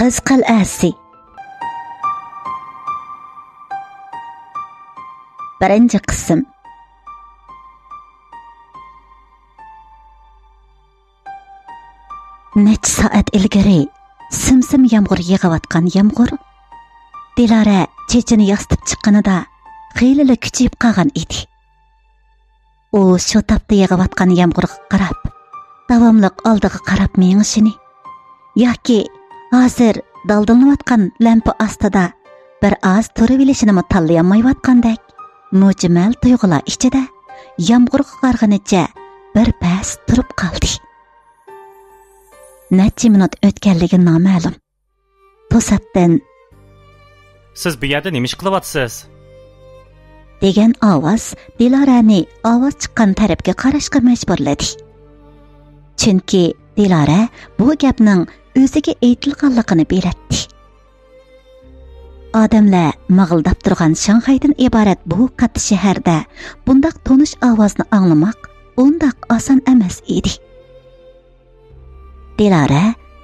Qiz qal'asi. Birinchi qism. Necha soat ilgari simsim yomg'ir yig'ayotgan yomg'ir Dilara chechini yostib chiqqanida xeyli kuchayib qolgan edi. U shu topda yig'ayotgan yomg'irga qarab, davomli oldiga qarab mengishini yoki hozir daldallanayotgan lampa ostida bir oz turib olishini tanlayolmayotgandek mujmal tuyg'ular ichida yomg'irga qarag'anicha bir pas turib qoldi. Necha minut o'tganligi noma'lum. To'satdan "Siz bu yerda nima ish qilyapsiz?" degan ovoz Dilarani ovoz chiqqan tarafga qarashga majburladi. Chunki Dilara bu gapning o'ziga aytilganligini biladi. Odamlar mig'ildab turgan Shanxaydan iborat bu katta shaharda bundaq tonish ovozni anglamoq undaq oson emas edi. Dilara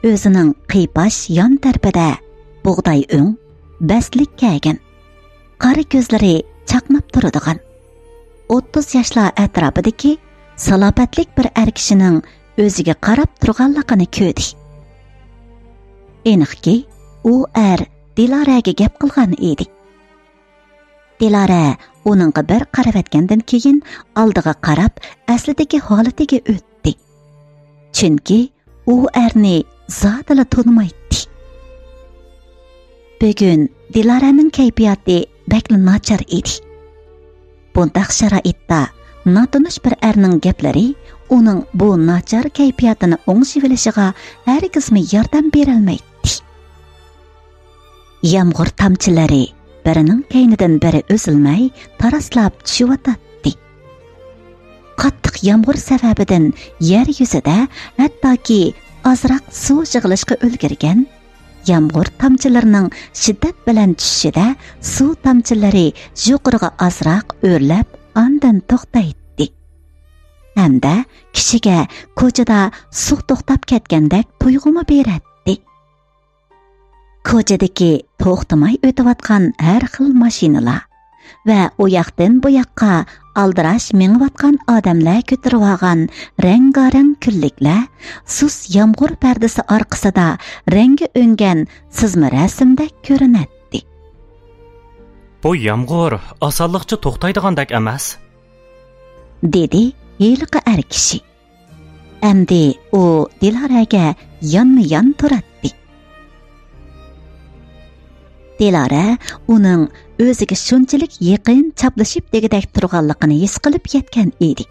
o'zining qiypash yon tarafida bug'doy o'ng, baslik kiygan, qari ko'zlari chaqnab turadigan 30 yoshlar atrofidagi salobatlik bir er kishining o'ziga qarab turganligini ko'rdi. Aniqki, u er Dilaraga gap qilgan edi. Dilara uningga bir qarab etgandan keyin oldiga qarab aslidagi holatiga o'tdi. Chunki u erni zotila tonimaydi. Bugun Dilaraning kayfiyati bakli nachar edi. Bundaq sharoitda notanish bir erning gaplari uning bu nachar kayfiyatini o'ngishib olishiga hargizmi yordam berolmaydi. Yomg'ir tomchilari birining kaynidan biri uzilmay taraslab tushyotdi. Qattiq yomg'ir sababidan yer yuzida hattoki ozroq suv yig'ilishga ulgurgan. Yomg'ir tomchilarining shiddat bilan tushishida suv tomchilari yuqoriga ozroq o'rlab, ondan to'xtaydi. Hamda kishiga ko'chada suv to'xtab ketgandek tuyg'u beradi. Ko'chadagi to'xtamay o'tayotgan har xil mashinalar va u yoqdan bu yoqqa aldirash mengayotgan odamlar ko'tarib olgan rang-garang kulliklar sus yomg'ir pardasi orqasida rangi o'ngan sizma rasmdek ko'rinadi. Bu yomg'ir osonlikcha to'xtaydigandek emas, dedi yiliqi er kishi. Endi u Dilaraga yonma-yon turadi. Dilara uning o'ziga shunchalik yaqin chaplashib degidek turganligini his qilib yetgan edi.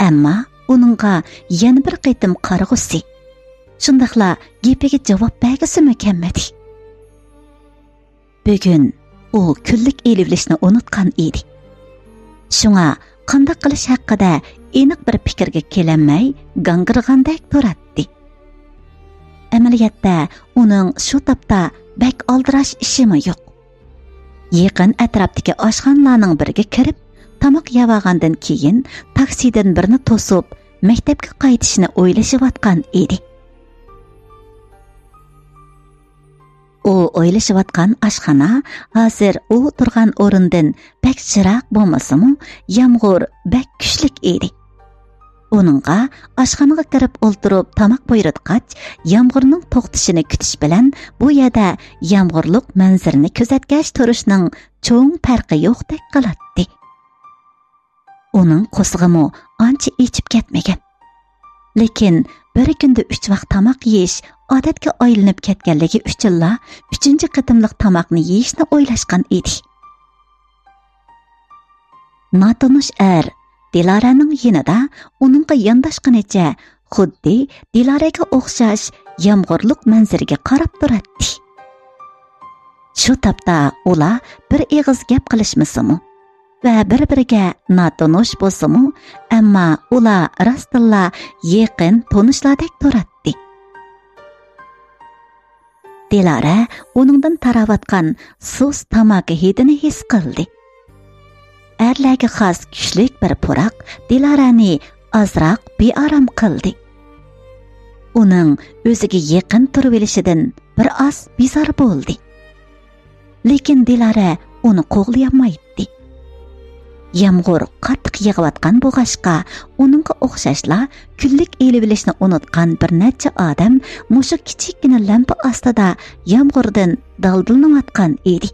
Ammo uningga yana bir qitim qarag'usi. Shundaqla gapiga javob bergisi mukammadi. Bugun u kunlik elivlishni unutgan edi. Shunga qanday qilish haqida aniq bir fikrga kelamay gangirgandek turadi. Amaliyotda uning shu topda bak oldirash ishimi yo'q. Yaqin atrofdagi oshxonalarning biriga kirib, tomoq yavagandan keyin taksidan birini to'sib, maktabga qaytishni o'ylashayotgan edi. U o'ylashayotgan oshxona hozir u turgan o'rindan bak chiroq bo'lmasa-mu, yomg'ir bak kuchlik edi. Uningga oshxonaga kirib o'ltirib tomoq buyurtqach, yomg'irning to'xtashini kutish bilan bu yerda yomg'irlik manzarini kuzatgach turishning cho'ng farqi yo'qdek qiladi. Uning qo'sig'imi ancha ichib ketmagan. Lekin bir kunda 3 vaqt tomoq yeyish odatga aylanib ketganligi uchunla 3-chi qitimliq tomoqni yeyishni o'ylashgan edi. Natonish er Dilaraning yinida uningga yondashganicha xuddi Dilaraga o'xshash yomg'irlik manzariga qarab turadi. Shu topda ular bir eg'iz gap qilishmisimi va bir-biriga notonish bo'lsa-mu, ammo ular rostilla yaqin tanishlardek turadi. Dilara uningdan taravatgan sus tamaki hidini his qildi. Erlarga xos kuchlik bir puroq Dilarani azroq bearam qildi. Uning o'ziga yaqin turib olishidan bir oz bezor bo'ldi. Lekin Dilara uni qo'g'layolmaydi. Yomg'ir qattiq yig'ayotgan bo'g'ashqa, uningga o'xshashla kunlik elib-bilishni unutgan bir necha odam mushu kichikgina lampa ostida yomg'irdan daldillanayotgan edi.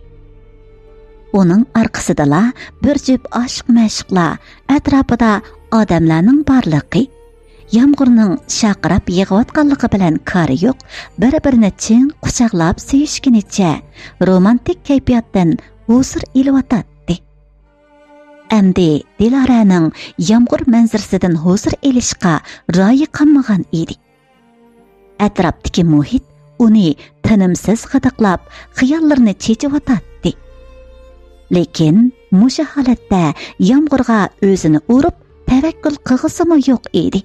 Uning orqasida bir jup oshiq-mashqlar, atrofida odamlarning borligi, yomg'irning shaqirab yig'ayotganligi bilan kori yo'q, bir-birini chin quchoqlab sevishgunicha romantik kayfiyatdan huzur ilayotdi. Endi Dilaraning yomg'ir manzarasidan huzur elishga royi qolmagan edi. Atrofdagi muhit uni tinimsiz g'idiqlab, xayollarini chechiyotdi. Lekin mushu holatda yomg'irga o'zini urib, tavakkul qilg'isimi yo'q edi.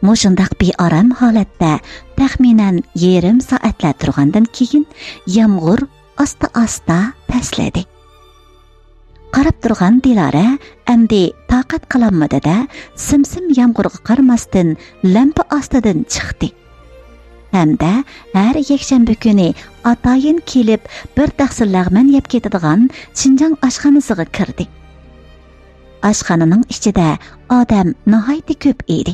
Mushundaq beoram holatda taxminan yarim soatlar turgandan keyin yomg'ir asta-asta pastladi. Qarab turgan Dilara endi taqat qilolmadi-da, simsim yomg'irga qaramasdan lampa ostidan chiqdi. Hamda har yakshanba kuni atayin kelib bir tahsil lag'man yeb ketadigan Shinjang oshxonasiga kirdi. Oshxonaning ichida odam nihoyat ko'p edi.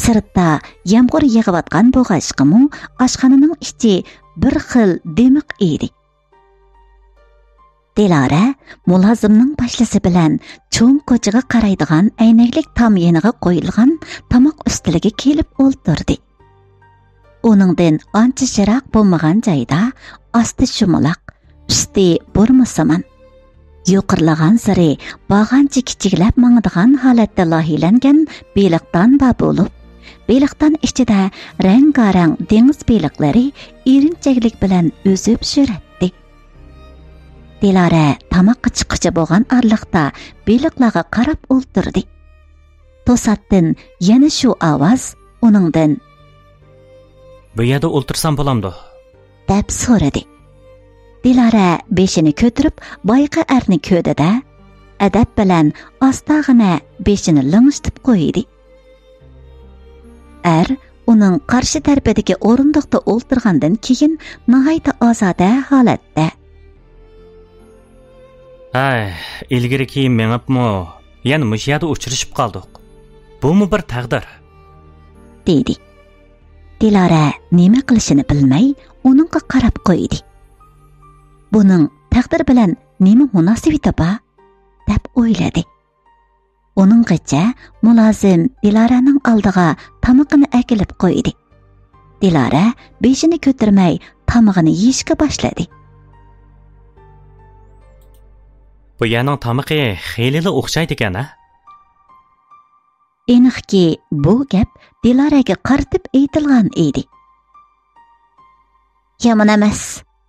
Sirtda yomg'ir yig'ayotgan bo'g'ashqimi, oshxonaning ichi bir xil demiq edi. Dilara mulozimning boshlasi bilan cho'ng ko'chaga qaraydigan aynaklik tom yeniga qo'yilgan tomoq ustiliga kelib o'ltirdi. Uningdan ancha shiroq bo'lmagan joyda osti shumaloq, usti burmasaman. Yuqirlagan sari bag'ancha kichiklab mangadigan holatda loyihalangan beliqdan bo'lib, beliqdan ichida rang-garang dengiz beliqlari erinchaklik bilan o'sib yuratdi. Dilara tamoqqa chiqqicha bo'lgan arliqda beliqlarga qarab o'ltirdi. To'satdan yana shu ovoz uningdan "Bu yerda o'ltirsam bo'lamdi?" deb so'radi. Dilara beshini ko'tarib, boyqa arni ko'dida, adab bilan ostag'ina beshini ling'ishtirib qo'ydi. Ar uning qarshi tarafidagi o'rindiqda o'ltirgandan keyin nihoyat ozoda holatda ilgari keyin mengibmi, yana mush yerda uchrashib qoldik. Bumi bir taqdir, dedi. Dilara nima qilishini bilmay, uningga qarab qo'ydi. Buning taqdir bilan nima munosabati bor deb o'yladi. Uninggacha mulozim Dilaraning oldiga tomoqini akilib qo'ydi. Dilara beshini ko'tarmay tomog'ini yeyishga boshladi. Bu yerning tomoqi xeyli o'xshaydi ekan-a? Aniqki, bu gap Dilaraga qaritib aytilgan edi. Yomon emas,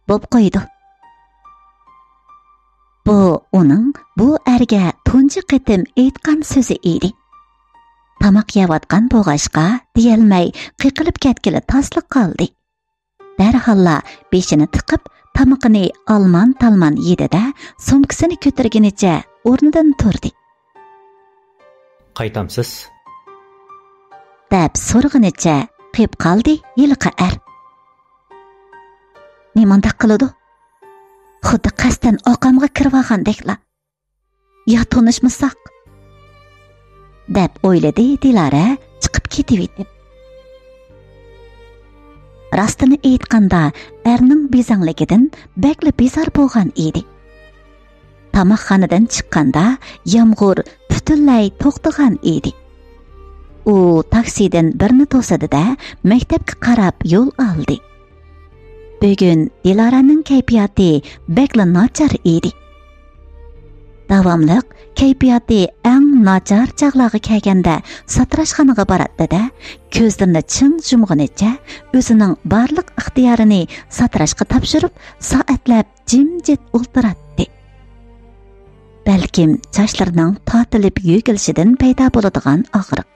bo'p qo'ydi. Bu uning bu erga tunji qitim aytgan so'zi edi. Tamoq yeyotgan bo'g'ashqa deyolmay qiqilib ketgili tasliq qoldi. Darhalla beshini tiqib, tamoqini alman-talman yedi-da, sumkasini ko'targanicha o'rnidan turdi. Qaytamsiz? deb so'rag'inicha qiyib qoldi yiliqa er. Nimanda qiladi? Xuddi qasdan oqamga kirib olgandekla. Ya tanishmasak? deb o'yladi Dilara chiqib ketib. Rostini aytganda, erning bezangligidan bakli bezor bo'lgan edi. Tamoqxonadan chiqqanda yomg'ir butunlay to'xtagan edi. U taksidan birni to'sadi-da, maktabga qarab yo'l oldi. Bugun Dilaraning kayfiyati bakli nachar edi. Davomliq kayfiyati eng nachar chaqlag'i kelganda satrashxonaga boradi-da, ko'zlarini chin yumg'unicha o'zining barliq ixtiyorini satrashga topshirib, soatlab jimjit o'ltiradi. Balkim sochlarining tortilib yo'gilishidan paydo bo'ladigan og'riq,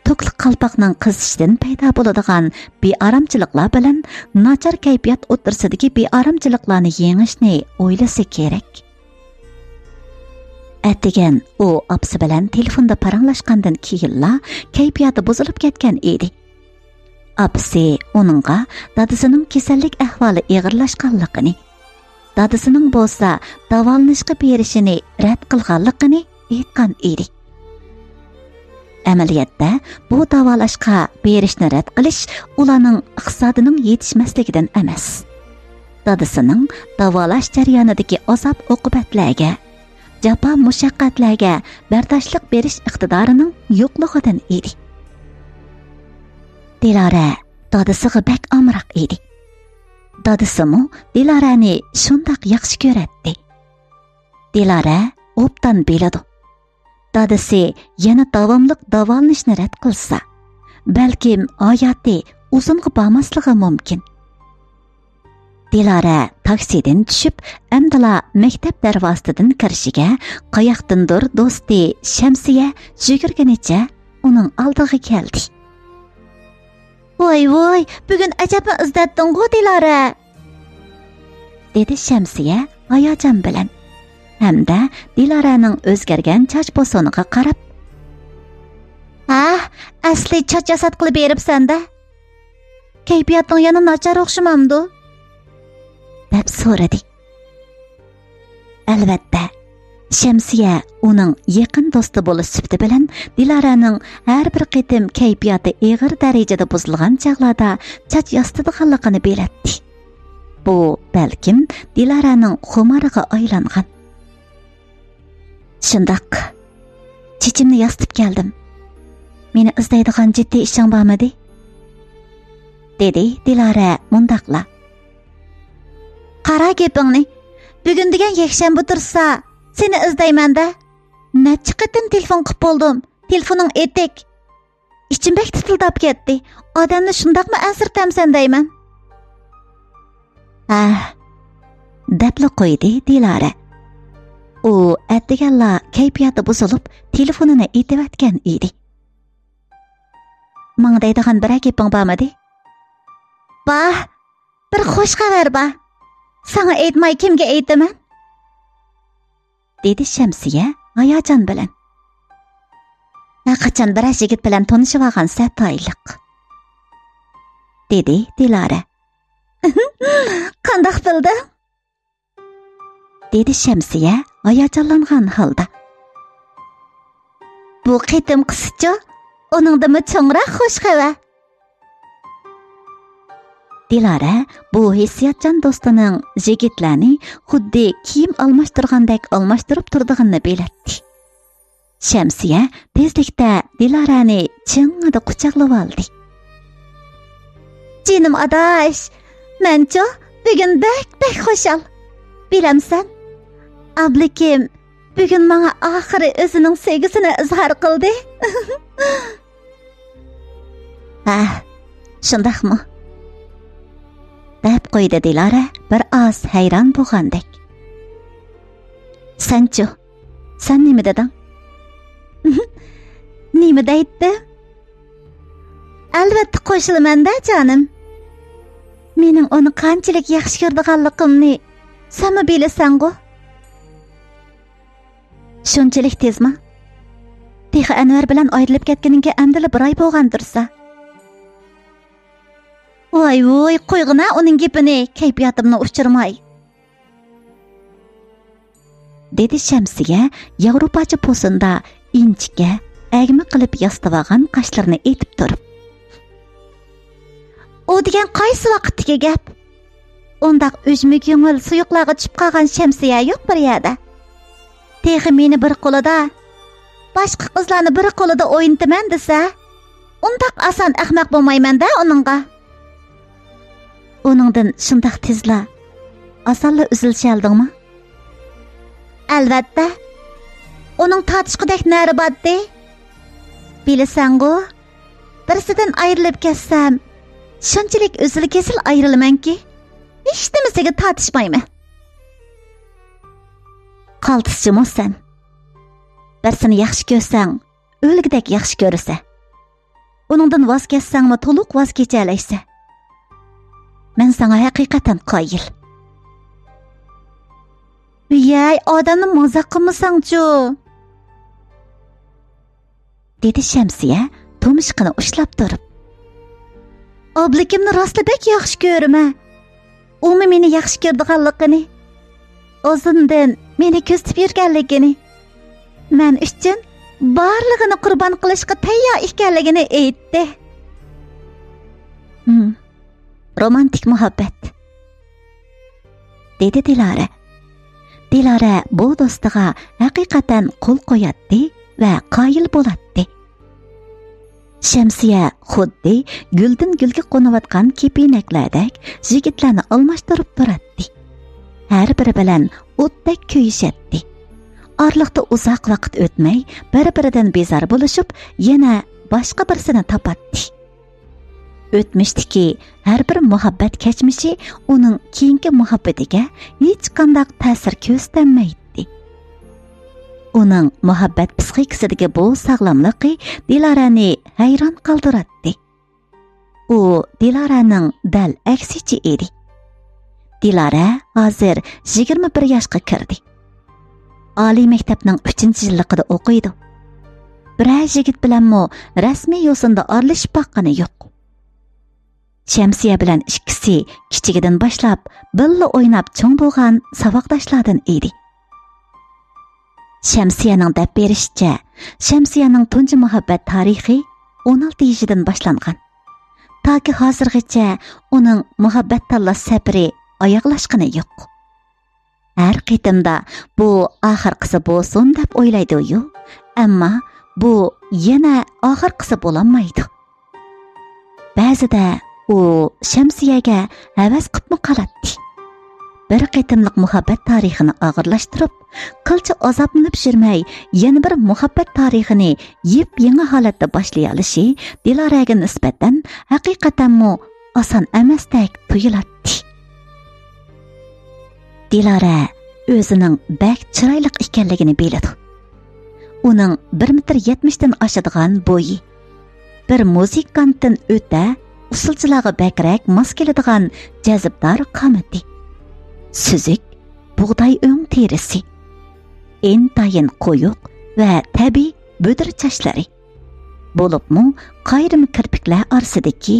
to'kliq qalpoqning qizishidan paydo bo'ladigan bearamchiliklar bilan nachar kayfiyat o'tirsidagi bearamchiliklarni yengishni o'ylasa kerak. Atigan u opsi bilan telefonda paranglashgandan keyinla kayfiyati buzilib ketgan edi. Apisi onunğa dadısının kesellik ahvali ağırlaşqanlığını, dadısının bolsa davalanışqa berişini rədd qılğanlığını aytqan edi. Əməliyyatda bu davalashqa berishni rədd qilish ularning iqtisodining yetishmasligidan emas. Dadısının davalash jarayonidagi azob oqibatlarga, jafo mushaqqatlarga bardoshlik berish iqtidorining yo'qligidan edi. Dilara dadisiga bak amroq edi. Dadisimi Dilarani shundoq yaxshi ko'radi. Dilara obdan biladi. Dadisi yana davomli davolanishni rad qilsa, balkim hayoti uzunga bormasligi mumkin. Dilara taksidan tushib, amdala maktab darvozasidan kirishiga qayoqdandir do'sti Shamsiya yugurganicha uning oldiga keldi. "Voy, bugun ajabni izdatding-ku, Dilara," dedi Shamsiya hayajon bilan. Hamda Dilaraning o'zgargan choch posoniga qarab, asli choch jasad qilib beribsan-da. Kayfiyating yana nachar o'xshamamdi?" deb so'radi. Albatta, Shamsiya uning yaqin do'sti bo'lish sifati bilan Dilaraning har bir qitim kayfiyati og'ir darajada buzilgan chaqlarda choch yostadiganligini biladi. Bu balkim Dilaraning xumoriga aylangan. "Shundoq, chechimni yostib keldim. Meni izlaydigan jiddiy ishing bormidi?" dedi Dilara mundaqla. "Qara gapingni. Bugun degan yakshanba tursa, seni izlayman-da. Necha qatim telefon qilib bo'ldim. Telefoning etik. Ichim bek titildab ketdi. Odamni shundoqmi ansirtamsan deyman." Debli qo'ydi Dilara. U atdigalla kayfiyati buzilib, telefonini aytayotgan edi. "Menga deydigan bir gaping bormidi?" Bir xush xabar bor. Sana aytmay kimga aytaman?" dedi Shamsiya hayajon bilan. "Qachon bir yigit bilan tanishib olgan satoyliq," dedi Dilara. "Qandoq bilding?" dedi Shamsiya hayajonlangan holda. "Bu qitim qischa, uningdimi cho'ngroq xush xabar?" Dilara bu hissiyatchan do'stining yigitlarni xuddi kiyim almashtirgandek almashtirib turdig'ini biladi. Shamsiya tezlikda Dilarani chingida quchoqlab oldi. "Jinim adash, mencho bugun bek xushal. Bilamsan, ablikim bugun menga oxiri o'zining sevgisini izhor qildi." Shundaqmi? deb qo'ydi Dilara bir oz hayron bo'lgandek. Sen nima deding?" "Nima deydi?" "Albatta qo'shilaman-da, jonim. Mening uni qanchalik yaxshi ko'rdiganligimni sen bilasan-ku." "Shunchalik tezmi? Texi Anvar bilan ayrilib ketganiga amdila bir oy bo'lgandirsa." "Voy, qo'yg'ina uning gapini, kayfiyatimni o'chirmay," dedi Shamsiya Yevropacha po'sinda inchikka agma qilib yostavagan qoshlarini etib turib. "U degan qaysi vaqtdagi gap? Undaq o'jmi ko'ngil suyuqlarga tushib qolgan Shamsiya yo'q bir yerda. Texi meni bir qo'lida, boshqa qizlarni bir qo'lida o'yintaman desa, undaq oson ahmoq bo'lmayman-da uningga. Uningdan shundoq tezla osonla uzilishaldingmi?" "Albatta. Uning tatishqidek nari boddi. Bilasan-ku, birisidan ayrilib ketsam, shunchalik uzil-kesil ayrilamanki, hech nimasiga tatishmayman." "Qaltischisan. Birsini yaxshi ko'rsang, o'lgidek yaxshi ko'rsa. Uningdan voz ketsangmi, to'liq voz kechalaysa. Men sana haqiqatan qoyil." "Yey, odamni mazaq qilmasang-chu," dedi Shamsiya tumshqini ushlab turib. Oblikimni rostla bek yaxshi ko'raman. Umi meni yaxshi ko'rdiganligini, o'zidan meni ko'zitib yurganligini, men uchun barlig'ini qurbon qilishga tayyor ekanligini aytdi. Romantik muhabbat, dedi Dilara. Dilara bu do'stiga haqiqatan qo'l qo'yatdi va qoyil bo'ladi. Shamsiya xuddi guldan gulga qo'nayotgan kepinaklardek yigitlarni almashtirib turadi. Har biri bilan o'tdek kuyishadi. Orliqda uzoq vaqt o'tmay bir-biridan bezor bo'lishib, yana boshqa birsini topadi. O'tmishdagi har bir muhabbat kechmishi uning keyingi muhabbatiga hech qanday ta'sir ko'rsatmaydi. Uning muhabbat psixikasidagi bu sog'lomligi Dilarani hayron qoldiradi. U Dilaraning dal aksichi edi. Dilara hozir 21 yoshga kirdi. Oliy maktabning 3-yilligida o'qiydi. Biror yigit bilanmi rasmiy yo'sinda aralashib boqqani yo'q. Shamsiya bilan ikkisi kichigidan boshlab birga o'ynab cho'ng bo'lgan saboqdoshlardan edi. Shamsiyaning deb berishicha, Shamsiyaning tunji muhabbat tarixi 16 yoshidan boshlangan. Toki hozirgacha uning muhabbat tanlash safari oyoqlashgani yo'q. Har qitimda bu oxirgisi bo'lsin deb o'ylaydi-yu, ammo bu yana oxirgisi bo'lolmaydi. Ba'zida u Shamsiyaga havas qilib qoladi. Bir qitimliq muhabbat tarixini og'irlashtirib, qilcha azoblanib yurmay, yana bir muhabbat tarixini yep-yangi holatda boshlay olishi Dilaraga nisbatan haqiqatanmi oson emasdek tuyuladi. Dilara o'zining bak chiroyli ekanligini biladi. Uning 1.70 dan oshadigan bo'yi, bir muzikantdan o'ta usulchilarga bakrak mos keladigan jazibdor qomati, suzuk bug'doy o'ng terisi, intayin qo'yiq va tabiiy bo'dir chochlari, bo'libmi qayrim kirpiklar orasidagi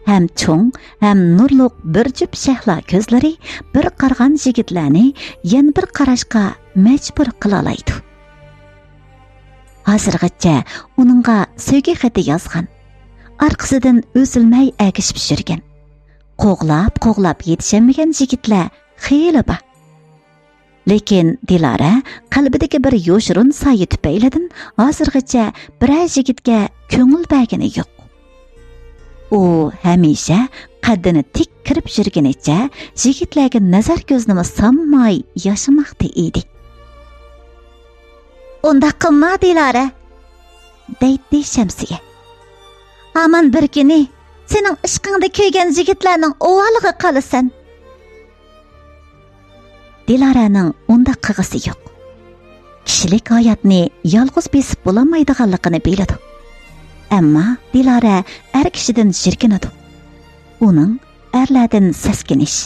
ham cho'ng, ham nurliq bir jup shahlo ko'zlari bir qarg'an yigitlarni yana bir qarashga majbur qila oladi. Hozirgacha uningga sevgi xati yozgan, orqasidan o'zilmay agishib yurgan, qo'g'lab yetishamagan yigitlar xeyli bor. Lekin Dilara qalbidagi bir yo'shirun soya tufaylidan hozirgacha biror yigitga ko'ngil bergani yo'q. U hamisha qaddini tik kirib yurganicha yigitlarga nazar ko'znimi solmay yashamoqda edi. Unda qilma Dilara, deydi Shamsiya. Aman bir kuni sening ishqingda kuygan yigitlarning o'g'liga qolasan. Dilaraning unda qig'isi yo'q. Kishilik hayotni yolg'iz besib bo'lolmaydiganligini biladi. Ammo Dilara er kishidan jirkinadi. Uning erlardan saskinish,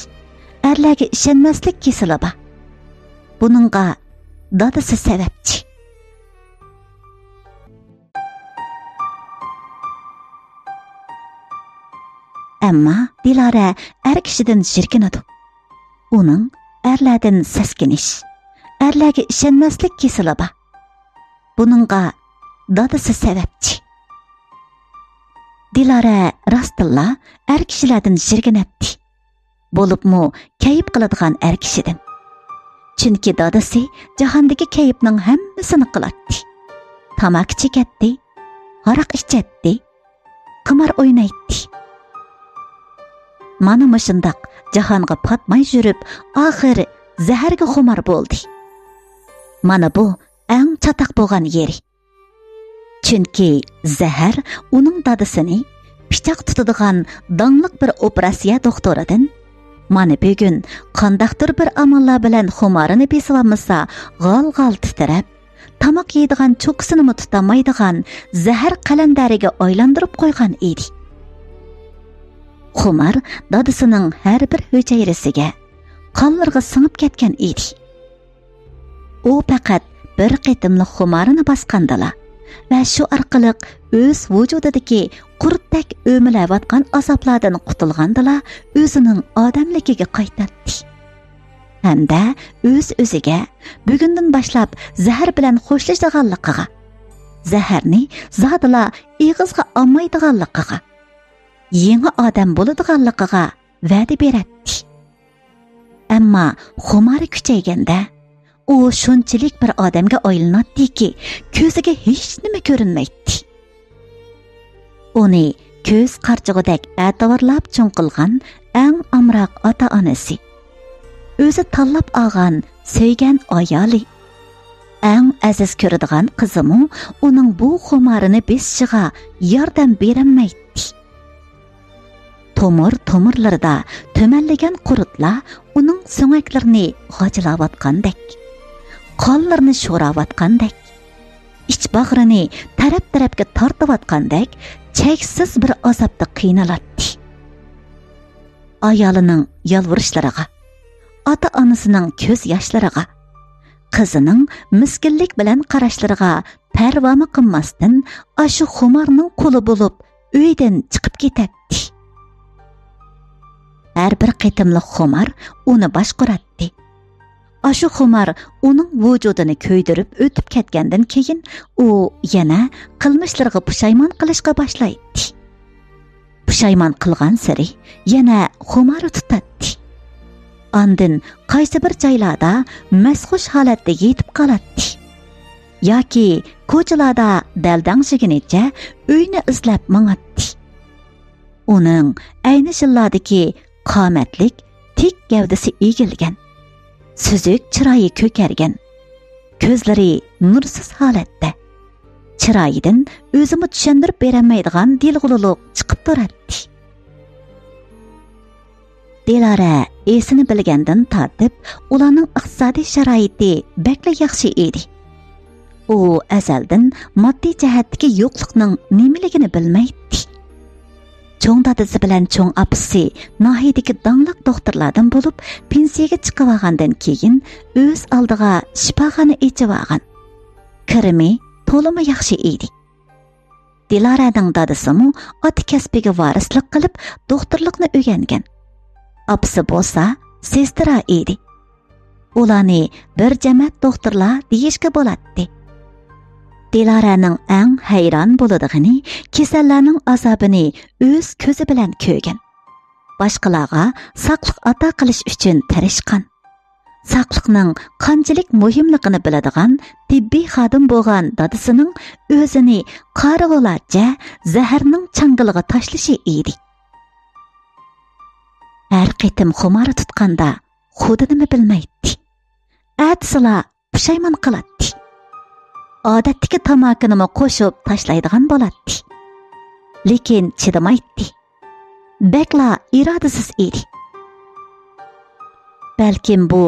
erlarga ishonmaslik kesili bor. Buningga dadasi sababchi. Ammo Dilara er kishidan jirkinadi. Uning erlardan saskinish, erlarga ishonmaslik kesili bor. Buningga dadasi sababchi. Dilara rostilla er kishilardan jirginadi. Bo'libmi kayib qiladigan er kishidan. Chunki dadasi jahondagi kayibning hammasini qiladi. Tamak chekadi, aroq ichadi, qimor o'ynaydi. Mana shundoq jahonga patmay yurib, oxiri zaharga xumor bo'ldi. Mana bu eng chataq bo'lgan yeri. Chunki zahar uning dadasini pichoq tutadigan dongliq bir operatsiya doktoridan mana bugun qandaqdir bir amallar bilan xumorini besivamasa g'al-g'al titrab, tamoq yeydigan cho'kisini tutamaydigan zahar qalandariga aylantirib qo'ygan edi. Xumor dadasining har bir hujayrasiga, qonlarga singib ketgan edi. U faqat bir qitimli xumorini bosqandala va shu orqali o'z vujudidagi qurtdak o'milayotgan azoblardan qutulgandila o'zining odamligiga qaytadi. Hamda o'ziga bugundan boshlab zahar bilan xo'shlashadiganligiga, zaharni zodila ig'izga olmaydiganligiga, yangi odam bo'ladiganligiga va'da beradi. Ammo xumori kuchayganda u shunchalik bir odamga aylanadiki, ko'ziga hech nima ko'rinmaydi. Uni ko'z qarchig'idek atovarlab cho'nqilgan eng amroq ota-onasi, o'zi tanlab olgan sevgan ayoli, eng aziz ko'radigan qizimu uning bu xumorini besishiga yordam berolmaydi. Tomirlarida tömənləgən qurutlar onun so'ngaklarini g'ajilayotgandek, qonlarini sho'rayotgandek, ich bag'rini taraf-tarafga tortayotgandek cheksiz bir azobda qiynaladi. Ayolining yalvurishlariga, ota-onasining ko'z yoshlariga, qizining miskinlik bilan qarashlariga parvoma qilmasdan ashu xumorning quli bo'lib uydan chiqib ketadi. Her bir qitimli xumar uni boshqaradi. Ashu xumar uning vujudini ko'ydirib o'tib ketgandan keyin u yana qilmishlariga pushaymon qilishga boshlaydi. Pushaymon qilgan sari yana xumari tutadi. Andin qaysi bir joylarda masxush holatda yetib qoladi. Yoki ko'chalarda daldangshiginicha uyni izlab mangadi. Uning ayni shilladagi qomatlik, tik gavdasi egilgan, suzuk chiroyi ko'kargan, ko'zlari nursiz holatda, chiroyidan o'zimi tushuntirib berolmaydigan dilg'ulilik chiqib turadi. Dilara esini bilgandan tortib, ularning iqtisodiy sharoiti bakla yaxshi edi. U azaldan moddiy jihatdagi yo'qlikning nimaligini bilmaydi. Çoğ dadisi bilan çoğ apisi nahiyadagi danglaq doktorlardan bo'lib, pensiyaga chiqib olgandan keyin o'z oldiga shifoxona ochib olgan. Kirimi to'limi yaxshi edi. Dilaraning dadisimi ota kasbiga varislik qilib, doktorlikni o'rgangan. Apisi bo'lsa sestra edi. Ularni bir jamoat doktorlar deyishga bo'ladi. Dilaraning eng hayron bo'ladigini kasallarning azobini o'z ko'zi bilan ko'rgan. Boshqalarga saqliq ato qilish uchun tirishgan. Saqliqning qanchalik muhimligini biladigan tibbiy xodim bo'lgan dadasining o'zini qarg'ulacha zaharning changiliga tashlashi edi. Har qitim xumori tutganda xudini bilmaydi. Atsila pushaymon qiladi. Odatdagi tamakini qo'shib tashlaydigan bo'ladi. Lekin chidamaydi. Bakla irodasiz edi. Balkim bu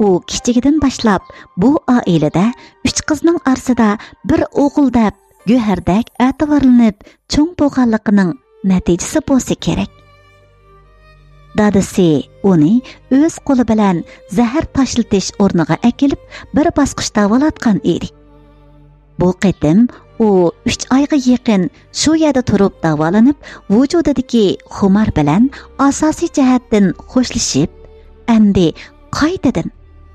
u kichigidan boshlab bu oilada 3 qizning orasida bir o'g'ildab go'hardak ativorlanib cho'ng bo'lganligining natijasi bo'lsa kerak. Dadasi uni o'z qo'li bilan zahar tashlatish o'rniga akilib bir bosqich davolatgan edi. Bu qitim u 3 oyga yaqin shu yerda turib davolanib, vujudidagi xumor bilan asosiy jihatdan xo'shlashib, endi qaytadan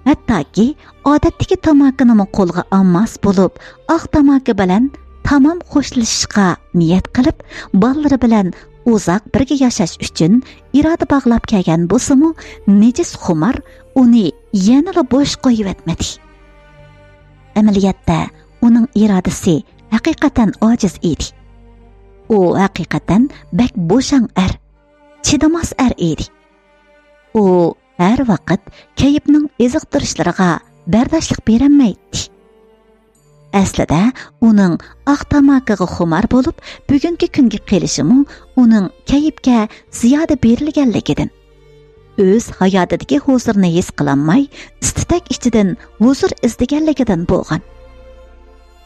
hattoki odatdagi tamakini qo'lga olmas bo'lib, oq tamaki bilan tamom xo'shlashishga niyat qilib, bolalari bilan uzoq birga yashash uchun iroda bog'lab kelgan bo'lsa-mu, nejis xumor uni yanada bo'sh qo'yib etmadi. Amaliyotda uning irodasi haqiqatan ojiz edi. U haqiqatan bak bo'shang chidamas edi. U har vaqt kayibning eziqtirishlariga bardoshlik berolmaydi. Aslida uning oq tamakiga xumor bo'lib, bugungi kunga kelishimi uning kayibga ziyoda berilganligidan, o'z hayotidagi huzurni his qilolmay, istitak ichidan huzur izlaganligidan bo'lgan.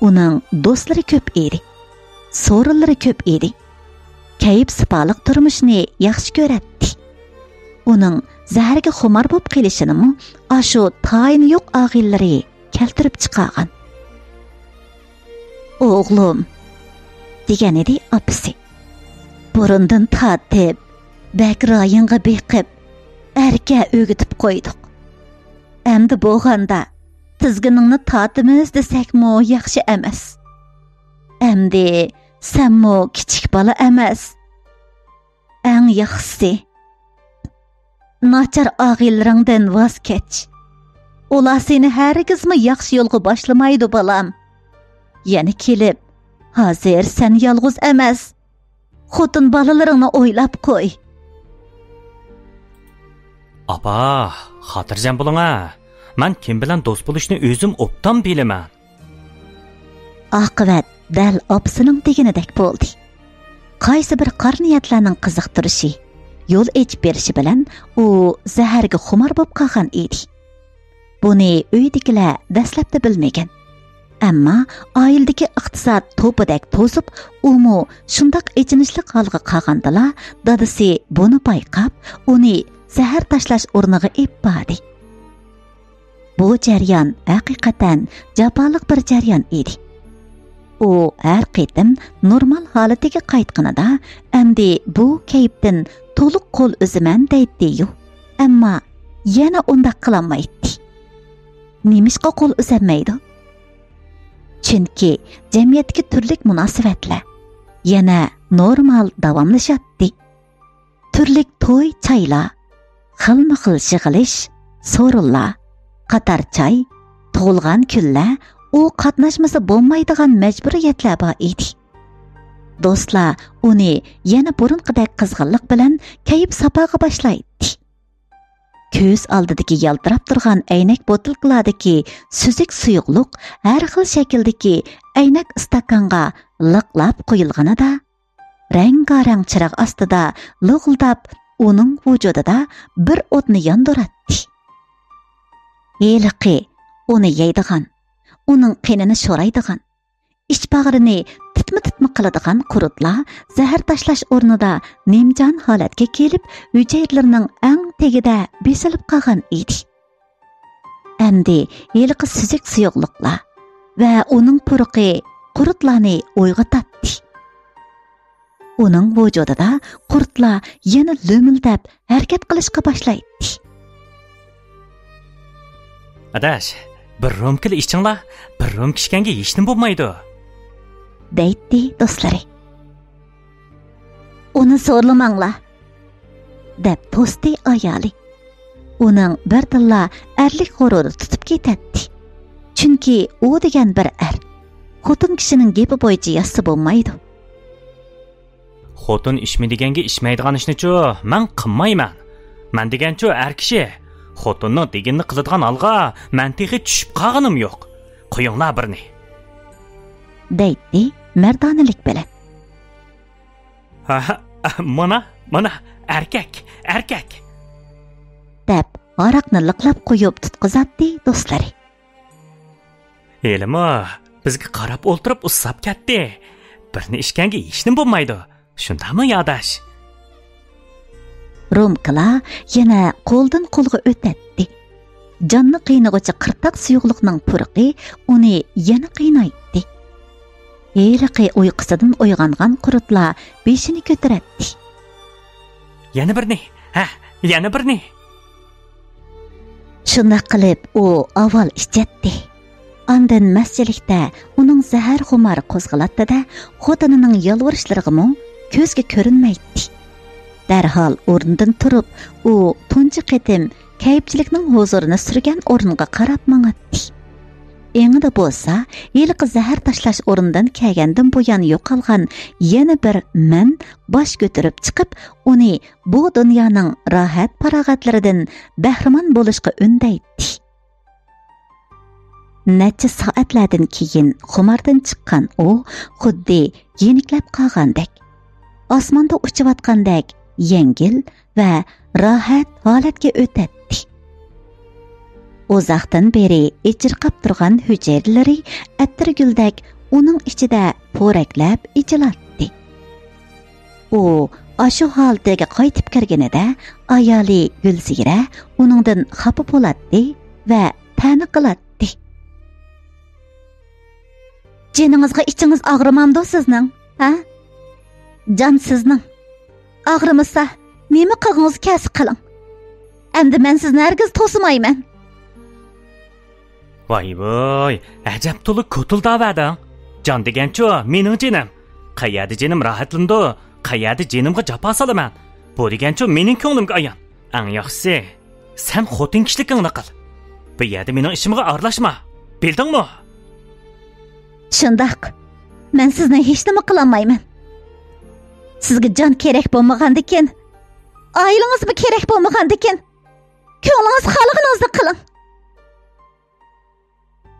Uning do'stlari ko'p edi, so'rinlari ko'p edi. Kayib sipaliq turmushni yaxshi ko'radi. Uning zaharga xumor bo'lib qilishini ashu tayini yo'q og'illari keltirib chiqargan. Oğlum, degan edi apisi. Burundan tatib, bak rayınğa beqib, erke ögütüp qoyduq. Әмді болғанда, tizginingni tatimiz desakmo yaxshi emas. Әмді, senmo kichik bola emas. Eng yaxshisi, nachar og'ilringdan voz kech. Ular seni hargizmi yaxshi yo'lga boshlamaydi bolam. Yana kelib, hozir sen yolg'iz emas. Xotin bolalaringni o'ylab qo'y. Apa, xotirjam bo'ling-a. Men kim bilan do'st bo'lishni o'zim obdan bilaman. Oqibat dal opsining deganidek bo'ldi. Qaysi bir qarniyatlarning qiziqtirishi, yo'l echib berishi bilan u zaharga xumor bo'lib qolgan edi. Buni uydagilar dastlabda bilmagan. Ammo oildagi iqtisod to'pidek to'zib, umu shundoq echinishli holga qolgandilar, dadasi buni payqab, uni zahar tashlash o'rniga epadi. Bu jarayon haqiqatan jafoliq bir jarayon edi. U har qitim normal holatiga qaytganida, endi bu kayfdan to'liq qo'l uzaman deydi-yu. Ammo yana undaq qilolmaydi. Nimishqa qo'l uzatmaydi? Chunki jamiyatdagi turli munosabatlar yana normal davomlashyapti. Turli to'y chaylar, xilma-xil yig'ilish, so'rinlar, qatar choy, tug'ilgan kunlar, u qatnashmasa bo'lmaydigan majburiyatlar bor edi. Do'stlar uni yana burunqidek qizg'inlik bilan kayib sapoga boshlaydi. Ko'z oldidagi yaltirab turgan aynak botilkalardagi suzuk suyuqliq har xil shakldagi aynak istakonga liqlab qo'yilganida, rang-garang chiroq ostida lig'ildab uning vujudida bir o'tni yondiratdi. Eliqi uni yeydigan, uning qinini sho'raydigan, ich bag'rini titma-titma qiladigan qurutlar zahar tashlash o'rnida nimjon holatga kelib, hujayralarning ang tagida besilib qolgan edi. Endi eliqi suzuk suyuqliqlar va uning puruqi qurutlarni o'yg'otdi. Uning vujudida qurtlar yana lo'mildab harakat qilishga boshlaydi. Adash, bir romkili ichinglar, bir romk ishganga hech nima bo'lmaydi. Deydi do'stlari. Uni zo'rlamanglar, deb to'sti ayoli. Uning birdilla erlik g'ururi tutib ketadi. Chunki u degan bir xotin kishining gapi bo'yicha yassa bo'lmaydi. Xotin ishmi deganga ishmaydigan ishni-chu, men qilmayman. Men deganchu kishi. Xotinning deganini qiladigan alga men texi tushib qolganim yo'q. Qo'yinglar birni. Deydi mardonalik bilan. Mana erkak. Deb aroqni liqlab qo'yib tutqizatdi do'stlari. Elimi bizga qarab o'ltirib ussab ketdi. Birni ishganga hech nima bo'lmaydi. Shundami yodash? Romkala yana qo'ldan qo'lga o'tadi. Jonni qiynag'uchi qirtaq suyuqlikning puruqi uni yana qiynaydi. Eliqi uyqusidan uyg'ongan qurutlar beshini ko'taradi. Yana birni. Shunday qilib u avval ichatdi. Ondan masjilikda uning zahar xumori qo'zg'alatdi-da, xotinining yolvurishlariga ko'zga ko'rinmaydi. Darhol o'rnidan turib, u tunji qitim kayibchilikning huzurini surgan o'rniga qarab mang'atdi. Endi bo'lsa, yiliqi zahar tashlash o'rnidan kelgandan buyon yo'qolgan yana bir men bosh ko'tarib chiqib, uni bu dunyoning rohat farog'atlaridan bahramand bo'lishga undaydi. Necha soatlardan keyin xumardan chiqqan u xuddi yeniklab qolgandek, osmonda uchayotgandek yengil va rohat holatga o'tadi. Uzoqdan beri ichirqab turgan hujayralari attirguldek uning ichida po'raklab ichilatdi. U ashu holatiga qaytib kirganida ayoli Gulsira uningdan xafa bo'ladi va ta'na qiladi. Canınızga içiniz ağrımamdı sizning, ha? Can sizning. Ağrımasa, nemi qılğınızı kəs qılın. Endi men sizni hergiz tosumayman. Voy, ajab to'liq ko'tildavading. Jon deganchu, mening jinim. Qayerda jinim rohatlandi, qayerda jinimga jafo solaman. Bu deganchu mening ko'nglimga ayon. Eng yaxshisi, sen xotin kishiligingni qil. Bu yerda mening ishimga aralashma. Bildingmi? Shundoq. Men sizni hech nima qilolmayman. Sizga jon kerak bo'lmagandikin, oilangizga kerak bo'lmagandikin, ko'nglingiz xalqingizni qiling.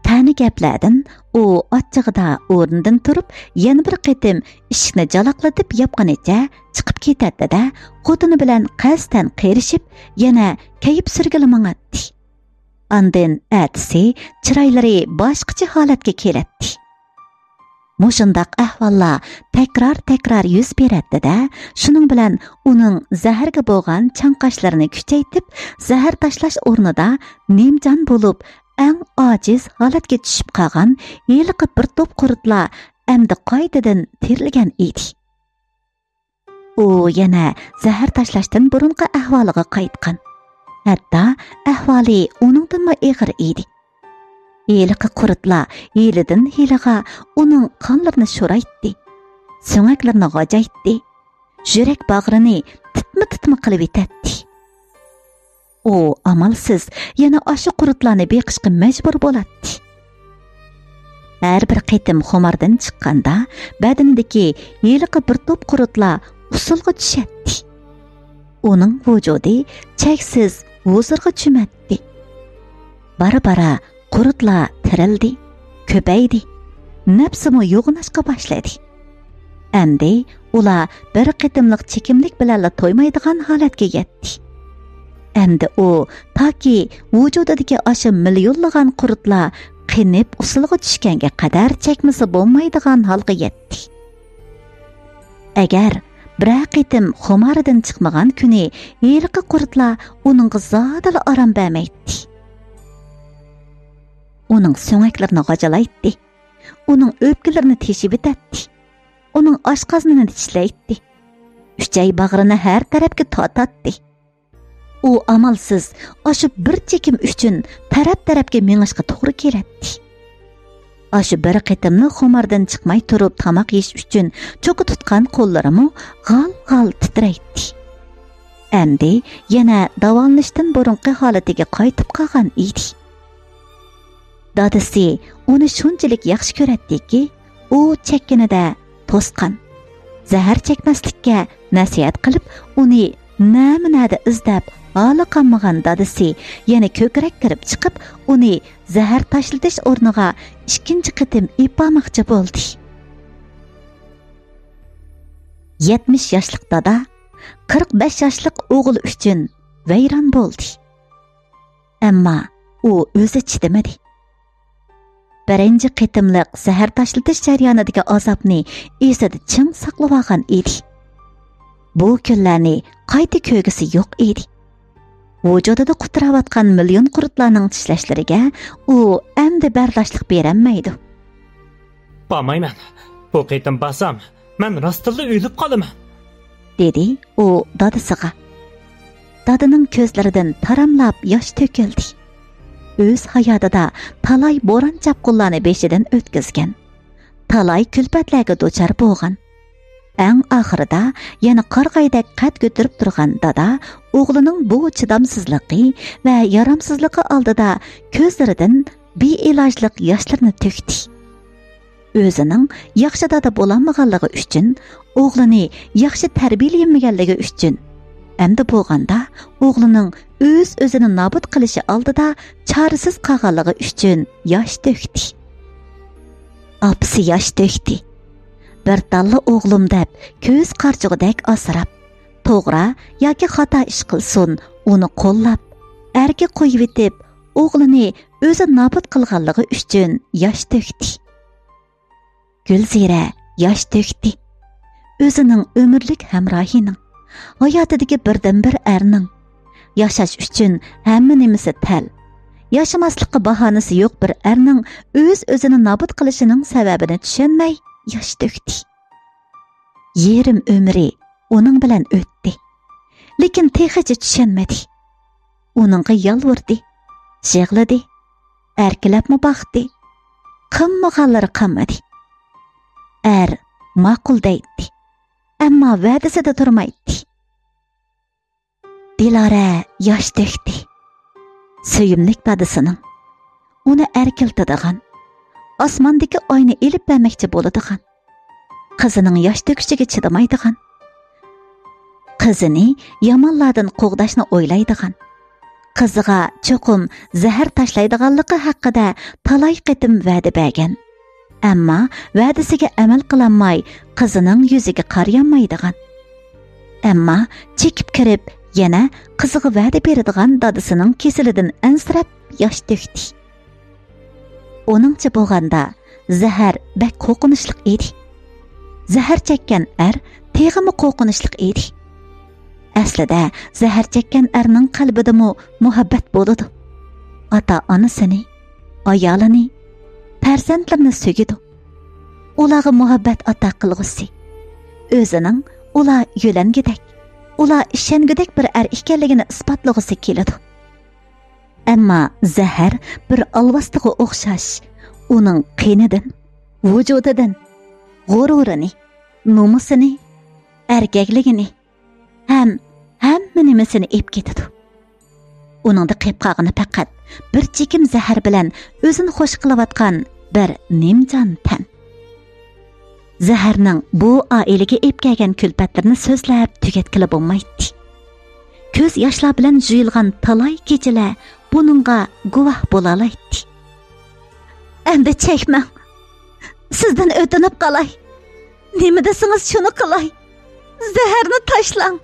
Tani gaplardan u ochchig'ida o'rnidan turib, yana bir qitim eshikni jalaqlatib yopganicha chiqib ketadi-da, xotini bilan qasdan qerishib, yana kayib surgilamoqdi. Ondan atisi chiroylari boshqacha holatga keladi. Mushundaq ahvollar takror yuz beradi-da, shuning bilan uning zaharga bo'lgan chanqashlarini kuchaytib, zahar tashlash o'rnida nimjon bo'lib, eng ojiz holatga tushib qolgan yiliqi bir to'p qurutlar endi qaytadan terilgan edi. U yana zahar tashlashdan burungi ahvoliga qaytgan. Hatto ahvoli uningdan og'ir edi. Yiliqi qurutlar yilidan yiliga uning qonlarini sho'raytdi, so'ngaklarini g'ajaytdi, yurak bag'rini titma qilib etdi. O amalsiz yana aşı qurutlarni beqishga majbur bo'ladi. Har bir qitim xumardan chiqqanda badanidagi yiliqi bir to'p qurutlar usulga tushadi. Uning vujudi cheksiz huzurga cho'madi. Bara qurutlar tirildi, ko'paydi, nafsimi yo'g'inashga boshladi. Endi ular bir qitimlik chekimlik bilan to'ymaydigan holatga yetdi. Endi u toki vujudidagi aşı millionlagan qurutlar qinib usulga tushganga qadar chekmisi bo'lmaydigan holga yetdi. Agar bir qitim xumaridan chiqmagan kuni yiliqi qurutlar uningga zodala aram bermaydi. Uning so'ngaklarini g'ajalaydi, uning o'pkalarini teshib etadi, uning oshqoznini tishlaydi, uchay bag'rini har tarafga tortadi. U amalsiz aşı bir chekim uchun taraf-tarafga mengishga to'g'ri keladi. Aşı bir qitimni xumardan chiqmay turib tamoq yeyish uchun cho'qi tutgan qo'llarimi g'al titraydi. Endi yana davolanishdan burungi holatiga qaytib qolgan edi. Dadasi uni shunchalik yaxshi ko'radiki, u chekkanida to'sqan. Zahar chekmaslikka nasihat qilib, uni naminada izlab hali qolmagan dadasi yana ko'krak kirib chiqib, uni zahar tashlatish o'rniga ikkinchi qitim ipamoqchi bo'ldi. 70 yoshlik dada 45 yoshlik o'g'il uchun vayron bo'ldi. Ammo u o'zi chidamadi. Birinchi qitimliq zahar tashlatish jarayonidagi azobni esida chim saqlab olgan edi. Bu kunlarni qayta ko'rgisi yo'q edi. Vujudida qutirayotgan million qurutlarning tishlashlariga u endi bardashlik berolmaydi. Bormayman. Bu qitim basam, men rostilla o'lib qolaman, dedi u dadasiga. Dadaning ko'zlaridan taramlab yosh to'kildi. O'z hayotida talay bo'ron chapqunlarni beshidan o'tkazgan, talay kulfatlarga duchor bo'lgan. Eng oxirida yana qarg'aydek qad ko'tarib turgan dada o'g'lining bu chidamsizligi va yaramsizligi oldida ko'zlaridan beilojlik yoshlarni to'kdi. O'zining yaxshi dada bo'lolmaganligi uchun, o'g'lini yaxshi tarbiyalamaganligi uchun, endi bo'lganda o'g'lining o'zini nobud qilishi oldida chorasiz qolganligi uchun yosh to'kdi. Apsi yosh to'kdi. Bir dalla o'g'lim deb ko'z qarchig'idek asrab, to'g'ri yoki xato ish qilsin, uni qo'llab, erga qo'yib etib, o'g'lini o'zi nobud qilganligi uchun yosh to'kdi. Gulzira yosh to'kdi. O'zining umrlik hamrohining, hayotidagi birdan bir erning, yashash uchun hamma nimasi tal, yaşamaslıqqa bahanası yo'q bir erning o'z-o'zini nobud qilishining sababini tushunmay yosh to'kdi. Yerim umri uning bilan o'tdi. Lekin texicha tushunmadi. Uningga yolvirdi, yig'ladi, erkilabmi baxdi. Qilmaganlari qilmadi. Ma'qul deydi. Ammo va'dasida turmaydi. Dilara yosh to'kdi. Suyimlik dadisining uni erkiltadigan, osmondagi oyni elib bermoqchi bo'ladigan, qizining yosh to'kishiga chidamaydigan, qizini yomonlardan qo'g'dashni o'ylaydigan, qiziga cho'qim zahar tashlaydiganligi haqida talay qitim va'da bergan. Ammo va'dasiga amal qilolmay, qizining yuziga qaramaydigan. Ammo chekib kirib, yana qiziga va'da beradigan dadisining kesilidan ansirab yosh to'kdi. Oningcha bo'lganda zahar bak qo'rqinchli edi. Zahar chekkan teg'imi qo'rqinchli edi. Aslida zahar chekkan erning qalbidami muhabbat bo'ladi. Ota-onasini, ayolini, farzandlarini so'gidi. Ularga muhabbat ata qilg'isi. O'zining ular yo'langidek, ular ishongidek bir ekanligini isbotlag'isi keladi. Ammo zahar bir alvastiga o'xshash uning qinidan, vujudidan g'ururini, nomusini, erkakligini hamma nimasini ep ketadi. Uningda qilib qolgani faqat bir chekim zahar bilan o'zini xush qilayotgan bir nimjon tan. Zaharning bu oilaga ep kelgan kulfatlarini so'zlab tugatkili bo'lmaydi. Ko'z yoshlar bilan juyilgan talay kechalar buningga guvoh bo'la oladi. Endi chekmang. Sizdan o'tinib qolay. Nima desangiz shuni qilay. Zaharni tashlang.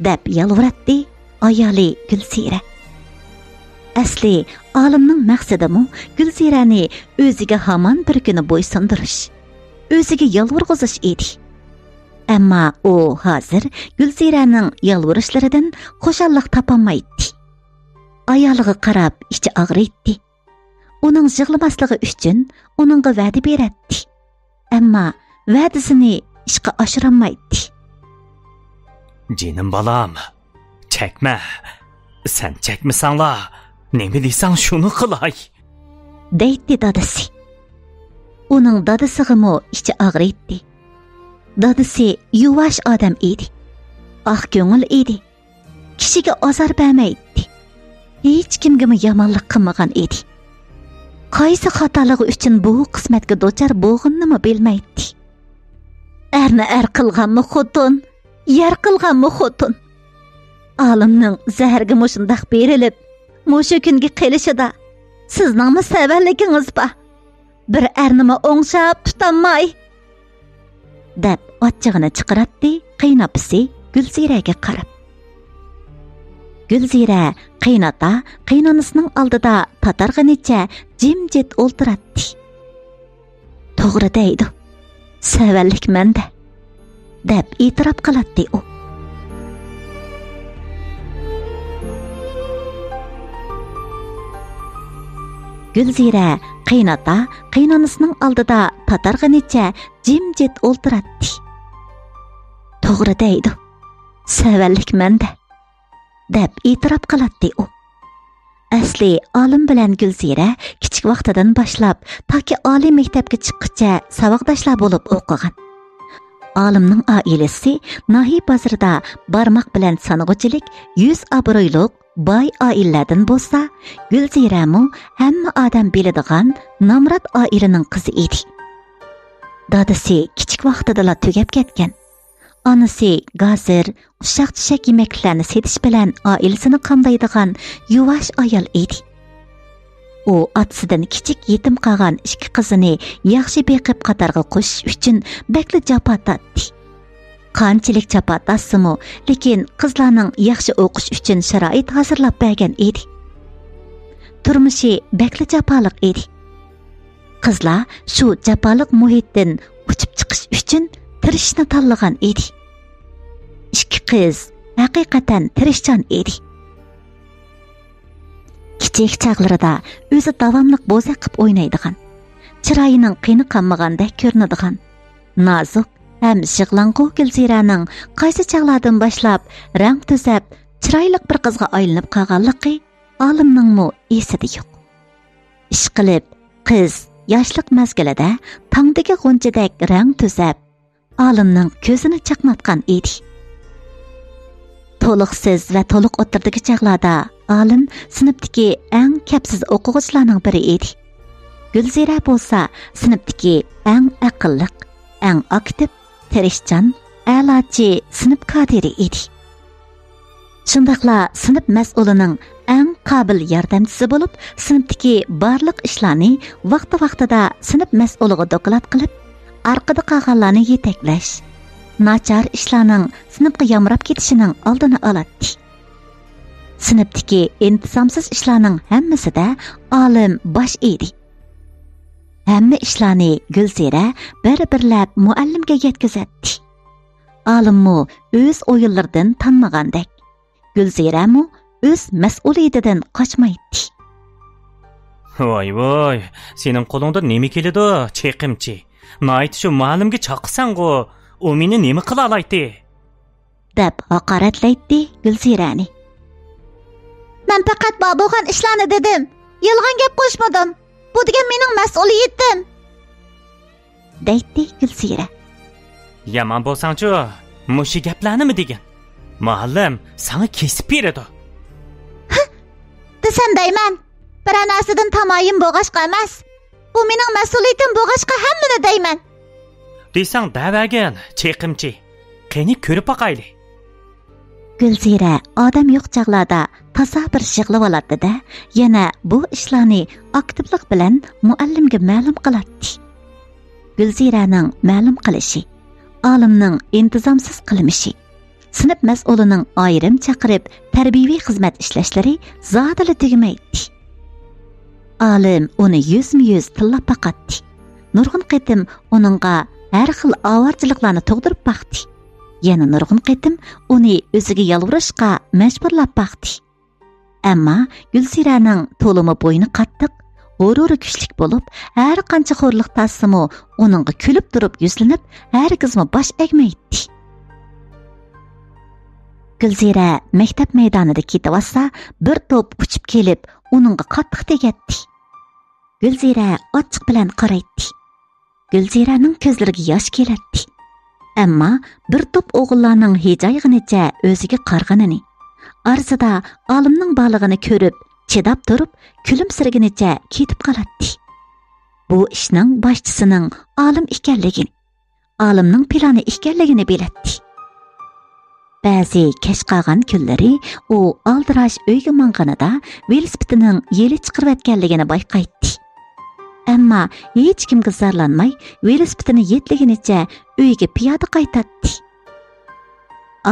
deb yalviratdi ayoli Gulsira. Asli olimning maqsadimi Gulsirani o'ziga hamon bir kuni bo'ysundirish, o'ziga yalvirg'izish edi. Ammo u hozir Gulsiraning yalvirishlaridan xo'shallik topolmaydi. Ayoliga qarab ichi og'riydi. Uning yig'lamasligi uchun uningga va'da beradi. Ammo va'dasini ishga oshirolmaydi. Jinim balam, çekme. Sen çekmesanlar, nemi deysan şunu qilay. Deydi dadasi. Uning dadasig'imi ichi og'riydi. Dadasi yuvosh odam edi. Ah ko'ngil edi. Kishiga azor bermaydi. Hech kimga yomonlik qilmagan edi. Qaysi xatoligi uchun bu qismatga do'char bo'lganini bilmaydi. Erni qilganmi xotin, yer qilganmi xotin. Olimning zaharga mushundaq berilib, mushu kunga kelishida sizningmi savalligingiz bor? Bir ernimi o'ngshab tutamay deb ochchig'ini chiqaratdi qaynopasi Gulsiraga qarab. Gulsira qaynota qaynonasining oldida tatarganicha jimjit o'ltiratdi. To'g'ri deydi. Savallik menda deb e'tirof qiladi u. Gulsira qaynota qaynonasining oldida tatarganicha jimjit o'ltiratdi. To'g'ri deydi. Savallik menda deb e'tirof qiladi u. Asli olim bilan Gulsira kichik vaqtidan boshlab toki oliy maktabga chiqquncha saboqdoshlar bo'lib o'qigan. Olimning oilasi Nahiy bozorida barmoq bilan sanog'ichilik 100 obro'yliq boy oilalardan bo'lsa, Gulsirami hamma odam biladigan nomrod oilaning qizi edi. Dadasi kichik vaqtida tugab ketgan. Onasi gazir, ushaq-tushaq yemeklarni setish bilan oilasini qamdaydigan yuvosh ayol edi. U otasidan kichik yetim qolgan ikki qizini yaxshi beqib qatorga qo'shish uchun bakli jafo tortdi. Qanchalik jafo tortsimi, lekin qizlarning yaxshi o'qish uchun sharoit hozirlab bergan edi. Turmushi bakli jafoliq edi. Qizlar shu jafoliq muhitdan uchib chiqish uchun tirishni tanlagan edi. Ikki qiz haqiqatan tirishchan edi. Kichik chaqlarida o'zi davomliq bo'zaq qilib o'ynaydigan, chiroyining qiyni qanmagandek ko'rinadigan, nozik ham shig'lanqu Gulziraning qaysi chaqlardan boshlab rang to'zab, chiroyli bir qizga aylanib qolganligi olimningmi esida yo'q. Ish qilib, qiz yoshlik mazgilida tongdagi g'unchadek rang to'zab, olimning ko'zini chaqnatgan edi. To'liqsiz va to'liq o'tirdagi chaqlarda olim sinfdagi eng kapsiz o'quvchilarning biri edi. Gulzira bo'lsa sinfdagi eng aqlli, eng aktiv, tirishchan, a'lochi sinf kadiri edi. Shundaqla sinf mas'ulining eng qobil yordamchisi bo'lib, sinfdagi barliq ishlarni vaqti-vaqtida sinf mas'uliga doklad qilib, orqada qolganlarni yetaklash, nachar ishlarning sinfga yamrab ketishining oldini oladi. Sinfdagi intizomsiz ishlarning hammasida olim bosh edi. Hamma ishlarni Gulzira bir-birlab muallimga yetkazadi. Olimmi o'z o'yinlaridan tanmagandek, Gulziramu o'z mas'uliyatidan qochmaydi. Voy, sening qo'lingda nima keladi, cheqimchi? Nayt shu muallimga chaqsan-ku, u meni nima qila oladi? deb haqoratlaydi Gulzirani. Men faqat bo'lgan ishlarni dedim. Yolg'on gap qo'shmadim. Bu degan mening mas'uliyatim. deydi Gulzira. Yomon bo'lsang-chi, mushi gaplarnimi degan? Muallim sana kesib beradi. Desam deyman. Bir narsadan tamoyim bo'g'ashqa emas. Bu mening mas'uliyatim bo'g'ashqa hammani deyman. Desang davagan, cheqimchi. Qani ko'rib boqayli. Gulzira odam yo'q chaqlarda tasavvur shig'lab oladi-da, yana bu ishlarni aktivlik bilan muallimga ma'lum qiladi. Gulziraning ma'lum qilishi, olimning intizomsiz qilmishi, sinf mas'ulining ayrim chaqirib tarbiyaviy xizmat ishlashlari zodila tugamaydi. Olim uni yuzma-yuz tillab baqatdi. Nurg'un qitim uningga har xil ovorchiliklarni tug'dirib baqdi. Yana nurg'un qitim uni o'ziga yalvurishga majburlab baqdi. Ammo Gulziraning to'limi bo'yni qattiq, g'ururi kuchlik bo'lib, har qancha xo'rliq tassimi uningga kulib turib yuzlanib, hargizmi bosh egmaydi. Gulzira maktab maydonida ketib bir to'p uchib kelib, uningga qattiq tegadi. Gulzira ochiq bilan qaraydi. Gulziraning ko'zlariga yosh keladi. Ammo bir to'p o'g'illarning hijoyig'inicha o'ziga qarg'anini, arsida olimning borlig'ini ko'rib, chidab turib, kulimsirginicha ketib qoladi. Bu ishning boshchisining olim ekanligini, olimning plani ekanligini biladi. Ba'zi kech qolgan kunlari u aldirash uyga manganida velosipedining yeli chiqirayotganligini bayqaydi. Ammo hech kimga zarlanmay, velosipedini yetliginicha uyga piyoda qaytadi.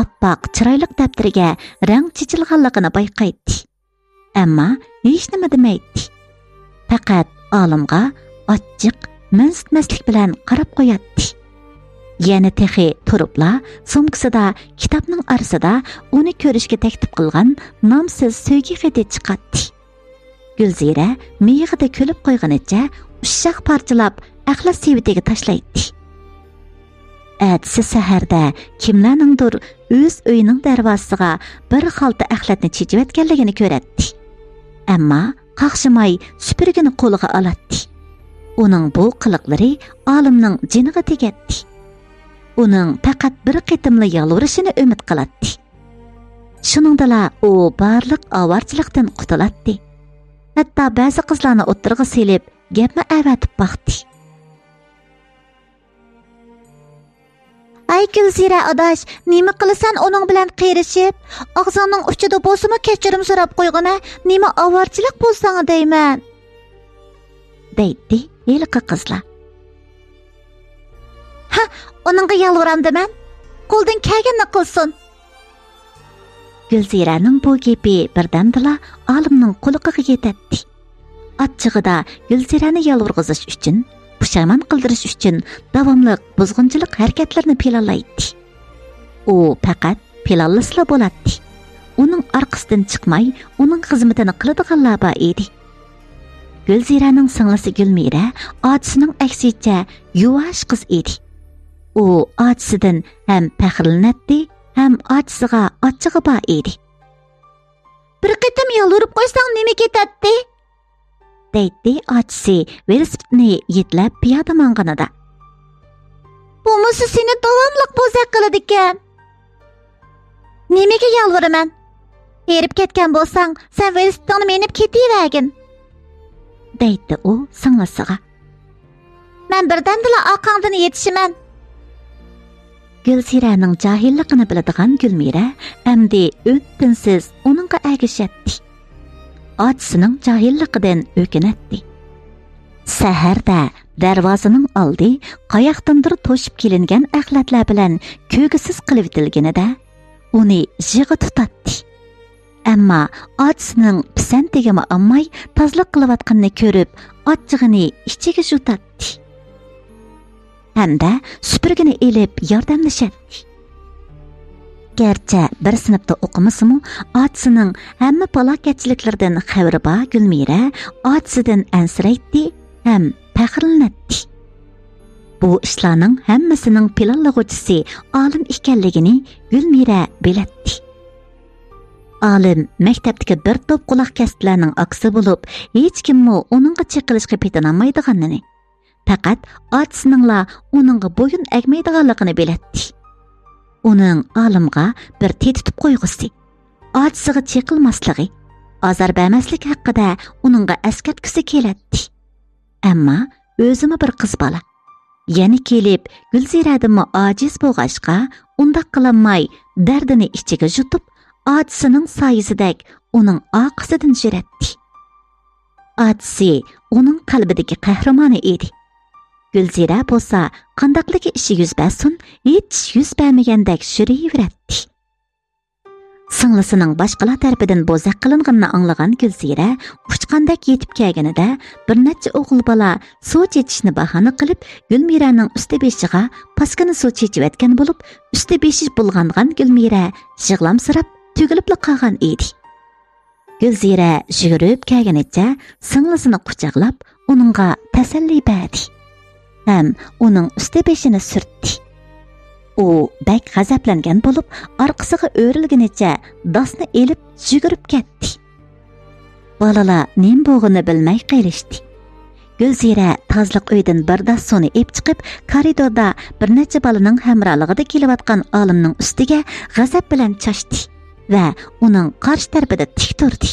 Oppoq chiroyli daftariga rang chechilganligini bayqaydi. Ammo hech nima demaydi. Faqat olimga ochiq, mansitmaslik bilan qarab qo'yadi. Yana texi turibla sumkasida kitobning arsida uni ko'rishga taklif qilgan nomsiz sevgi xati chiqadi. Gulzira miyig'ida kulib qo'ygunicha ushshaq parchalab axlat sevitiga tashlaydi. Atsi saharda kimlarningdir o'z uyining darvozasiga bir xalta axlatni chechiyotganligini ko'radi. Ammo qaqshimay supurgini qo'liga oladi. Uning bu qiliqlari olimning jiniga tegadi. Uning faqat bir qitimli yalvurishini umid qiladi. Shuningdala u barliq ovorchilikdan qutuladi. Hatto ba'zi qizlarni o'ttirg'i selib, gapni avatib baqdi. Ay Gulzira adash, nima qilasan uning bilan qerishib, og'zingning uchida bo'lsa-mu kechirim so'rab qo'yg'ina, nima ovorchilik bo'lsang deyman. deydi yilqi qizlar. Ha, onunga yalvuramdiman. Qo'ldan kelganini qilsin. Gulziraning bu gapi birdamdala olimning quliqiga yetadi. Achchig'ida Gulzirani yalvurg'izish uchun, pushaymon qildirish uchun davomli buzg'unchilik harakatlarini planlaydi. U faqat planlasla bo'ladi. uning orqasidan chiqmay, uning xizmatini qiladiganlar bor edi. Gulziraning singlisi Gulmira otasining aksicha yuvosh qiz edi. U otasidan ham faxrlanadi, ham otasiga ochig'i bor edi. Bir qitim yolurib qo'ysang nima ketadi? deydi otasi velosipedni yetlab piyoda manganida. Bo'lmasa seni davomli bo'zaq qiladi ekan. Nimaga yolviraman? Erib ketgan bo'lsang, sen velosipedni minib ketavergin. deydi u singlisiga. Men birdandila orqangdan yetishiman. Gulziraning jahilligini biladigan Gulmira endi o'ttinsiz uningga ergashatdi. Otasining jahilligidan o'kinatdi. Saharda darvozaning oldi qayoqdandir to'shib kelingan axlatlar bilan ko'gisiz qilib etilganida uni jig'i tutatdi. Ammo otasining pisantigimi olmay tozlik qilayotganini ko'rib, ochig'ini ichiga jutatdi. Hamda supurgini elib yordamlashatdi. Gerçi bir sinfda o'qimasimi, otasining hamma falokatchiliklardan xabari bor Gulmira otasidan ansiraydi ham faxrlanadi. Bu ishlarning hammasining planlag'uvchisi olim ekanligini Gulmira biladi. Olim maktabdagi bir to'p quloq kasblarning aksi bo'lib, hech kimmi uningga chiqilishga petinolmaydiganini, faqat otasiningla uningga bo'yin egmaydiganligini biladi. Uning olimga bir tetitib qo'yg'isi, otasiga chiqilmasligi, azar bermaslik haqida uningga eskartgisi keladi. Ammo o'zimi bir qiz bola. Yana kelib, Gulziradimi ojiz bo'lg'achqa, undaq qilmay, dardini ichiga jutib, otasining soyisidek uning orqasidan yuradi. Otasi uning qalbidagi qahramoni edi. Gulzira bo'lsa, qandaqligi ishi yuz bersin, hech yuz bermagandek yuraveradi. Singlisining boshqalar tarafidan bo'zaq qilinganini anglagan Gulzira uchqandek yetib kelganida bir necha o'g'il bola suv chechishni bahona qilib, Gulmiraning usti beshiga paskani suv chechayotgan bo'lib, usti beshi bulg'angan Gulmira yig'lamsirab tugilibli qolgan edi. Gulzira yugurib kelganicha singlisini quchoqlab, uningga tasalli berdi. Ham uning usti beshini surtdi. U bak g'azablangan bo'lib, orqasiga o'rilganicha dasni elib yugurib ketdi. Bolalar nim bo'g'ini bilmay qilishdi. Gulzira tozliq uydan bir das suvni ep chiqib, koridorda bir necha bolaning hamrohligida kelayotgan olimning ustiga g'azab bilan chashdi va uning qarshi tarafida tik turdi.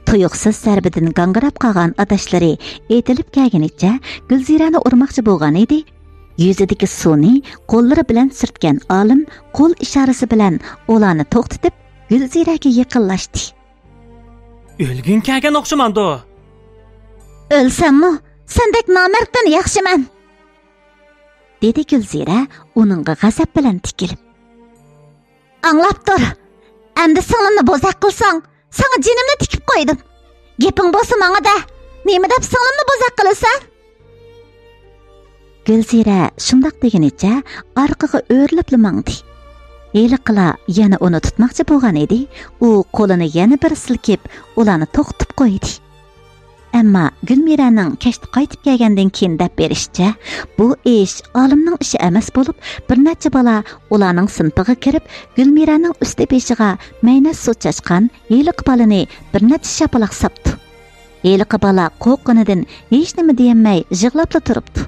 Tuyuqsiz zarbidan gangirab qolgan adashlari etilib kelganicha Gulzirani urmoqchi bo'lgan edi. Yuzidagi suvni qo'llari bilan surtgan olim qo'l ishorasi bilan ularni to'xtatib, Gulziraga yaqinlashdi. O'lgin kelgan o'xshamandi. O'lsammi, sendek nomarddan yaxshiman, dedi Gulzira uningga g'azab bilan tikilib. Anglab tur. Endi singlimni bo'zaq qilsang, sana jinimni tikib qo'ydim. Gaping bo'lsa menga-da. Nima deb singlimni bo'zaq qilasan? Gulzira shundoq deganicha orqaga o'rlib mangdi. Eliqila yana uni tutmoqchi bo'lgan edi, u qo'lini yana bir silkib, ularni to'xtatib qo'ydi. Ammo Gulmiraning kashti qaytib kelgandan keyin deb berishcha, bu ish olimning ishi emas bo'lib, bir necha bola ularning sinfiga kirib, Gulmiraning usti beshiga maynas suv chashgan yeliq bolani bir necha shapaloq sapdi. Yeliq bola qo'rqqanidan hech nima deyolmay yig'lab turibdi.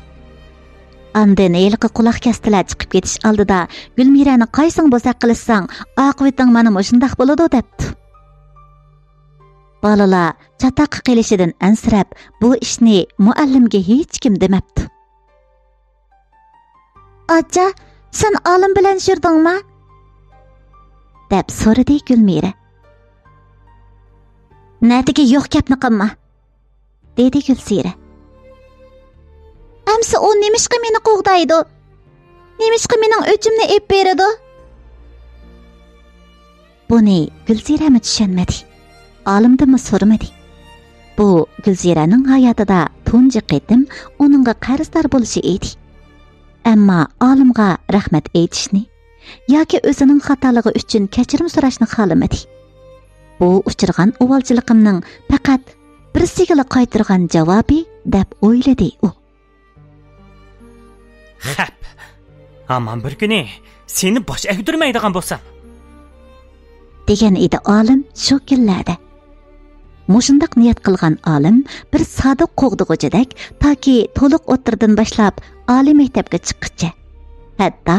Andin yeliq quloq kastilar chiqib ketish oldida Gulmirani qaysing bo'zaq qilsang, oqibating mana shundoq bo'ladi debdi. Balalar chatoq qilishidan ansirab, bu ishni muallimga hech kim demabdi. "Acha, sen olim bilan yurdingmi?" deb so'radi Gulmira. "Natiga yo'q gapni qilma", dedi Gulzira. "Amsa u nemishqa meni qo'g'daydi? Nemishqa mening o'chimni ep beradi?" Buni Gulzira tushunmadi. Olimdimi so'ramadi. Bu Gulziraning hayotida tunji qitim uningga qarzdor bo'lishi edi. Ammo olimga rahmat aytishni, yoki o'zining xatoligi uchun kechirim so'rashni xohlamadi. Bu uchirgan uvalchiligimning faqat birsiga qaytirgan javobi deb o'yladi u. Hap. Aman bir kuni seni bosh egdirmaydigan bo'lsam. degan edi olim shu kunlarda. Mushundaq niyat qilgan olim bir sodiq qo'g'dig'uchidek toki to'liq o'tirdan boshlab oliy maktabga chiqquncha, hatto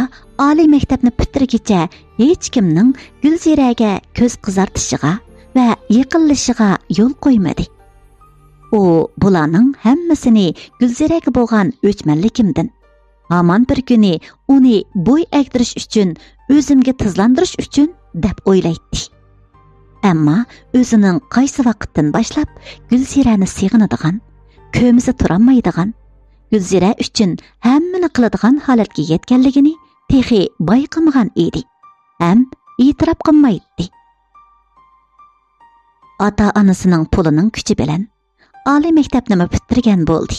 oliy maktabni bitirgicha hech kimning Gulziraga ko'z qizartishiga va yiqilishiga yo'l qo'ymadi. U bularning hammasini Gulziraga bo'lgan o'chmanligimdan, aman bir kuni uni bo'y egdirish uchun, o'zimga tizlantirish uchun deb o'ylaydi. Ammo o'zining qaysi vaqtdan boshlab Gulzirani seg'inadigan, ko'mizi turolmaydigan, Gulzira uchun hammani qiladigan holatga yetganligini texi bayqamagan edi. Ham e'tirof qilmaydi. Ota-onasining pulining kuchi bilan oliy maktabni bitirgan bo'ldi.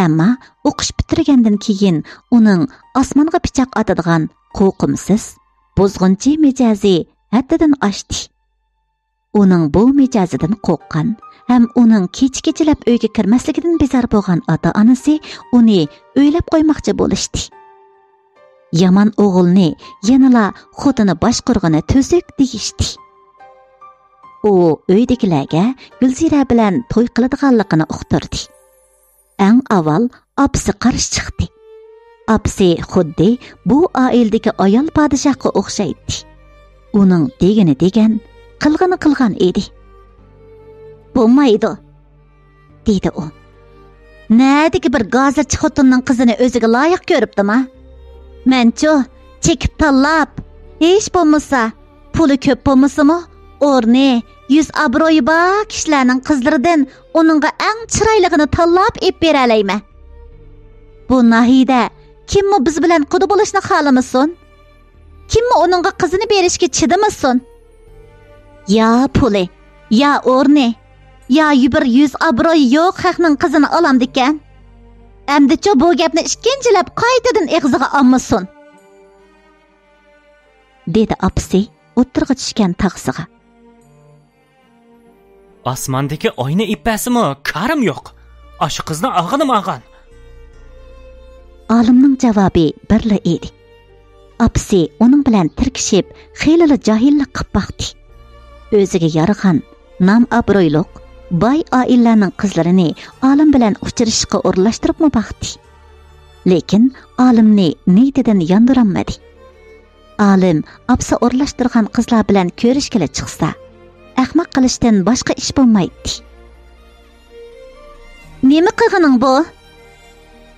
Ammo o'qish bitirgandan keyin uning osmonga pichoq otadigan qo'qimsiz, buzg'unchi mijozi haddidan oshdi. Uning bu mijozidan qo'rqqan ham uning kech-kechalab uyga kirmasligidan bezor bo'lgan ota-onasi uni o'ylab qo'ymoqchi bo'lishdi. Yomon o'g'ilni yanala xotini boshqurg'ini to'siq deyishdi. U uydagilarga Gulzira bilan to'y qiladiganligini uqtirdi. Eng avval opsi qarshi chiqdi. Opsi xuddi bu oildagi ayol podshohga o'xshaydi. Uning degani degan, qilg'ini qilgan edi. Bo'lmaydi, dedi u. Nadiki bir gazirchi xotinning qizini o'ziga loyiq ko'ribdimi? Menchu chekib tanlab, hech bo'lmasa, puli ko'p bo'lmasimi, o'rni, yuz obro'yi bor kishilarning qizlaridan uningga eng chiroyligini tanlab ep bera olayman. Bu nahida kimmi biz bilan quda bo'lishni xohlamasin? Kimmi uningga qizini berishga chidamasin? Ya puli, ya o'rni, ya bir yuz obro'yi yo'q haqning qizini olamdikan. Endi-chi bu gapni ikkinchilab qaytadan eg'ziga olmasin, dedi opsi o'tirg'i tushgan taqsiga. Osmondagi oyna ipasimi karim yo'q. Ash qizni og'anim og'an. Olimning javobi birla edi. Opsi uning bilan tirkishib, xeyli johillik qilib baqdi. O'ziga yaragan nam obro'yliq boy oilalarning qizlarini olim bilan uchrashishga o'rlashtiribmi baqdi. Lekin olimni niyatidan yondiranmadi. Olim opsi o'rlashtirgan qizlar bilan ko'rishga chiqsa, ahmoq qilishdan boshqa ish bo'lmaydi. Nima qilganing bu?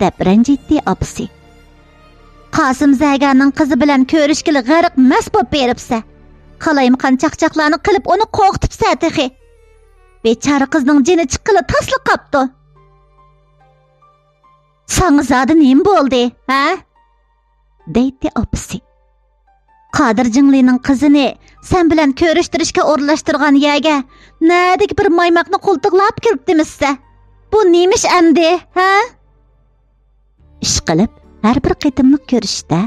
deb ranjitdi opsi. Qosim Zagarning qizi bilan ko'rishga g'arq mas bo'lib beribsa, qalayim qanchaqchaqlarni qilib uni qo'rqitibsa texi. Bechora qizning jini chiqqili tasliq qopdi. Sang'izada nima bo'ldi, ha? deydi opsi. Qodir Jinglining qizini sen bilan ko'rishtirishga o'rlashtirgan yaga nadik bir maymoqni qo'ltiqlab kiribdimizsa, bu nemish endi, ha? Ish qilib, har bir qitimliq ko'rishda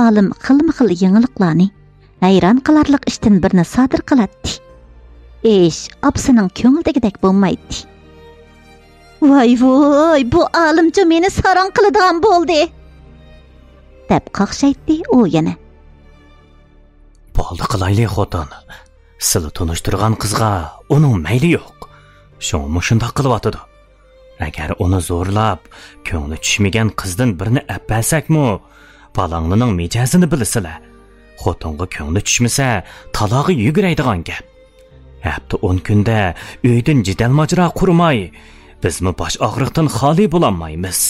olim xilma-xil yangiliklarni, hayron qolarlik ishdan birini sodir qiladi. Ish opsining ko'ngildagidek bo'lmaydi. Voy, bu olimcha meni saron qiladigan bo'ldi, deb qaqshaydi u yana. Bo'ldi qilayli xotin. Sizni tunishtirgan qizga uning mayli yo'q. Shuni shundoq qilyotdi. Agar uni zo'rlab, ko'ngli tushmagan qizdan birini apasakmi, palonglining mijozini bilasizlar. Xotinga ko'ngli tushmasa, talog'i yuguraydigan gap. Hafta 10 kunda uydan jidal majra qurmay, bizmi bosh og'riqdan xoli bo'lolmaymiz.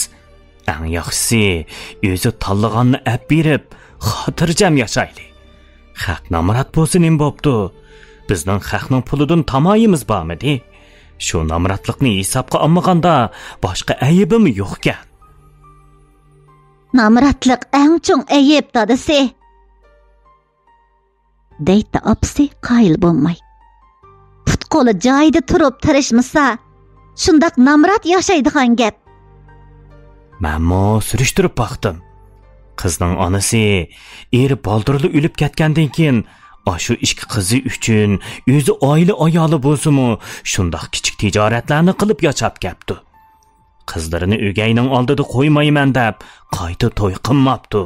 Eng yaxshisi, o'zi tanlaganni ap berib, xotirjam yashaylik. Haq namrat bo'lsin ham bo'pti. Bizning haqning pulidan tamoyimiz bormidi? Shu namratlikni hisobga olmaganda boshqa ayibim yo'q-kan. Namratlik eng cho'ng ayib dadasi, deydi opsi qoyil bo'lmay. Put-qo'li joyida turib tirishmasa, shundoq namrat yashaydigan gap. Menmo surishtirib baqdim. Qizning onasi eri baldirli o'lib ketgandan keyin shu ikki qizi uchun o'zi oila ayoli bo'lsa-mu, shundoq kichik tijoratlarni qilib yashab ketdi. Qizlarini o'gayning oldida qo'ymayman deb qayta to'y qilmabdi.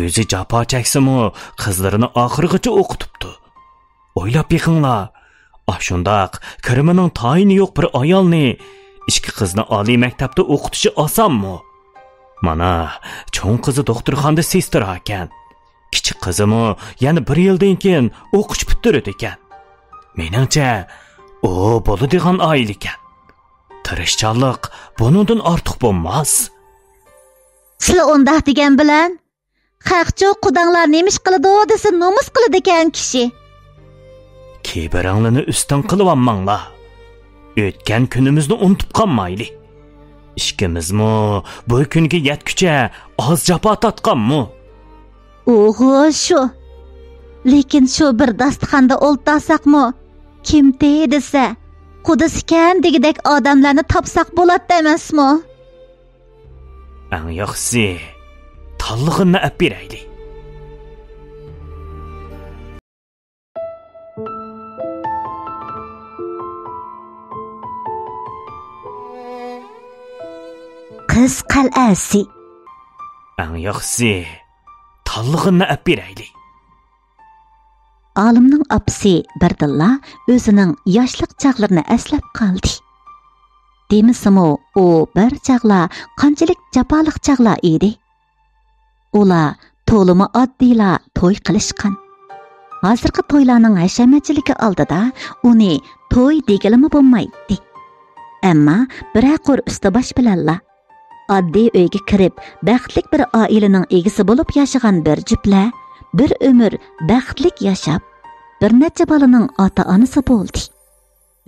O'zi jafo cheksimi, qizlarini oxirigacha o'qitibdi. O'ylab beqinglar, shundoq kirimining tayini yo'q bir ayolni ikki qizni oliy maktabda o'qitishi osonmi? Mana cho'ng qizi doktorxonada sestra ekan. Kichik qizimi yana 1 yildan keyin o'qish bitirdi ekan. Meningcha, u bo'ladigan oila ekan. Tirishchanlik bundan ortiq bo'lmas. Sizlar undaq degan bilan haqcho qudanglar nemish qiladi desa nomus qiladi ekan kishi. Kiberanglarni ustin qilib olmanglar. O'tgan kunimizni unutib qolmaylik. Ishkimizmi bu kunga yetguncha oz jafo tortganmi? Oho, shu. Lekin shu bir dasturxonda o'ltirsaqmi, kim desa, qudisikan degidek odamlarni topsaq bo'ladi emasmi? Eng yaxshisi tanlig'ini olib beraylik. Qiz qal'asi. Eng yaxshisi tanlig'ini olib beraylik. Olimning opasi birdilla o'zining yoshlik chaqlarini eslab qoldi. Demisimi, u bir chaqlar qanchalik jafoliq chaqlar edi. Ular to'limi oddiylar to'y qilishgan. Hozirgi to'ylarning hashamatchiligi oldida uni to'y degilimi bo'lmaydi. Ammo biraqur usta-bosh bilanlar oddiy uyga kirib, baxtli bir oilaning egisi bo'lib yashagan bir juftlar bir umr baxtlik yashab, bir necha bolaning ota-onasi bo'ldi.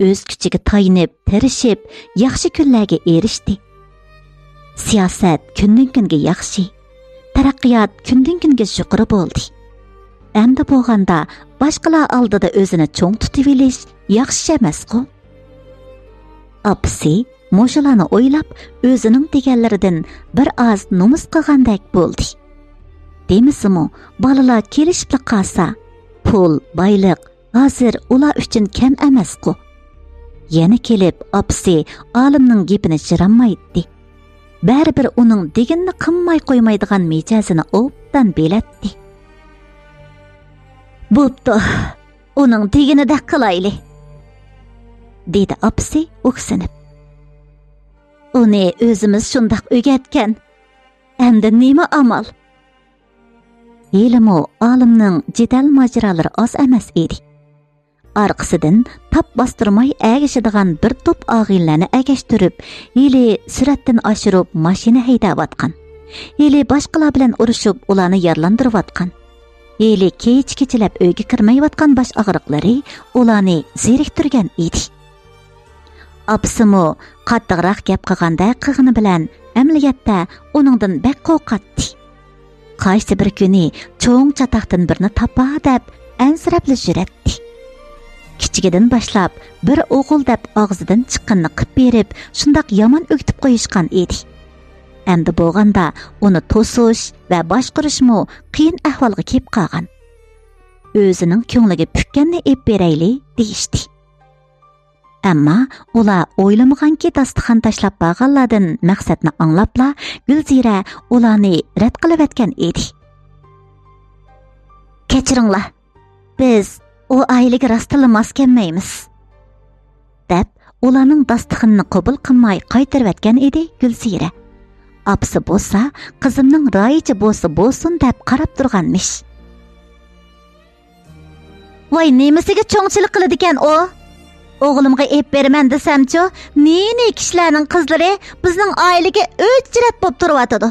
O'z kuchiga tayinib, tirishib, yaxshi kunlarga erishdi. Siyosat kundan-kunga yaxshi, taraqqiyot kundan-kunga yuqori bo'ldi. Endi bo'lganda boshqalar oldida o'zini cho'ng tutib olish yaxshi emas-ku. Opasi Mo'shalarni o'ylab, o'zining deganlaridan bir oz nomus qilgandek bo'ldi. Demisimi, bolalar kelishib qolsa, pul, boylik hozir ular uchun kam emas-ku. Yana kelib, opasi olimning gapini shiranmaydi. Baribir uning deganini qilmay qo'ymaydigan mijozini obdan belatdi. Bo'pti, uning deganida qilayli, dedi opasi o'ksinib. Uni o'zimiz shundoq o'rgatgan. Endi nima amal? Ilmu olimning jidal majralari oz emas edi. Arqasidan tap bostirmay agishadigan bir to'p og'illarni agashtirib, yili suratdan oshirib mashina haydayotgan. Yili boshqalar bilan urushib, ularni yarlantirayotgan. Yili kech-kechalab uyga kirmayotgan bosh og'riqlari ularni zeriktirgan edi. Opasimi qattiqroq gap qilganda qig'ini bilan amaliyotda uningdan bak qo'rqatdi. Qaysi bir kuni cho'ng chatoqdan birini topa deb ansirabli juratdi. Kichigidan boshlab bir o'g'il deb og'zidan chiqqanni qilib berib, shundoq yomon o'kitib qo'yishgan edi. Endi bo'lganda uni to'sish va boshqarishmi qiyin ahvolga kelib qolgan. O'zining ko'ngliga pukkanni ep berayli deyishdi. Ammo ular o'ylamaganki dasturxon tashlab bo'lganlardan maqsadni anglabla Gulzira ularni rad qilib etgan edi. Kechiringlar, biz o ailega rastla mos kelmaymiz, deb ularning dasturxonini qabul qilmay qaytarib etgan edi Gulzira. Opasi bo'lsa, qizimning ro'yichi bo'lsin deb qarab turganmish. Voy, nemasiga cho'ngchilik qiladi ekan o? O'g'limga ep beraman desamchi, meni kishilarning qizlari bizning oilaga o'chrat bo'lib turyotdi.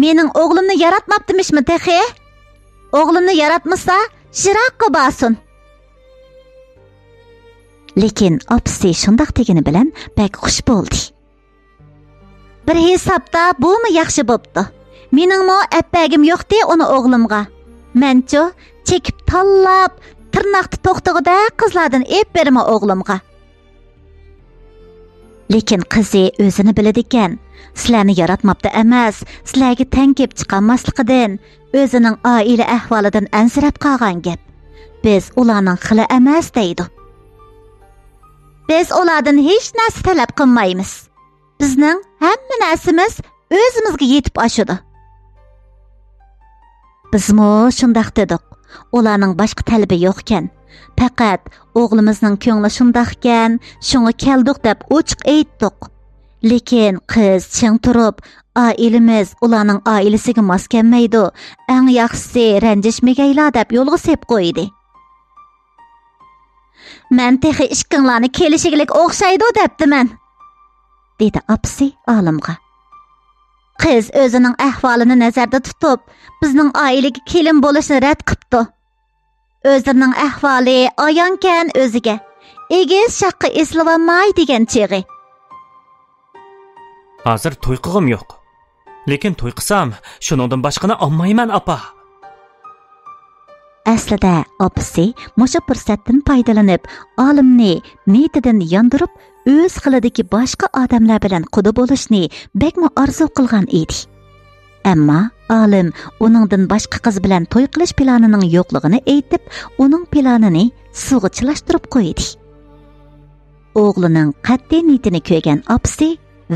Mening o'g'limni yaratmabdimishmi texi? O'g'limni yaratmasa, shiroqqa bosin. Lekin opasi shundoq degani bilan bak xush bo'ldi. Bir hisobda bumi yaxshi bo'pti. Meningmi appagim yo'qdi uni o'g'limga. Mencho chekib tanlab tirnoqni to'xtig'ida qizlardan ep berma o'g'limga. Lekin qizi o'zini biladi ekan, Sizlarni yaratmapti emas, sizlarga teng kep chiqanmasligidan, o'zining oila ahvolidan ansirab qolgan gap. Biz ularning xili emas deydi. Biz ulardan hech narsa talab qilmaymiz. Bizning hamma narsamiz o'zimizga yetib oshadi. Bizmo shundaq dedik. Ularning boshqa talabi yo'q ekan. Faqat o'g'limizning ko'ngli shundaqkan, shunga keldik deb ochiq aytdik. Lekin qiz ching turib, oilamiz ularning oilasiga mos kelmaydi. Eng yaxshisi ranjishmagaylar deb yo'lga sep qo'ydi. Men texi ishqinglarni kelishigilik o'xshaydi debdiman, dedi apsi olimga. Qiz o'zining ahvolini nazarda tutib, bizning oilaga kelin bo'lishni rad qilibdi. O'zining ahvoli ayonkan o'ziga. Egiz shaqqa eslolmay degan chig'i. Hozir to'y qilg'im yo'q. Lekin to'y qilsam, shuningdan boshqani olmayman, apa. Aslida opisi musha fursatdan foydalanib, olimni niyatidan yondirib, o'z xilidagi boshqa odamlar bilan quda bo'lishni bekmi orzu qilgan edi. Ammo olim uningdan boshqa qiz bilan to'y qilish planining yo'qligini aytib, uning planini suvga chilashtirib qo'ydi. O'g'lining qat'iy niyatini ko'rgan opisi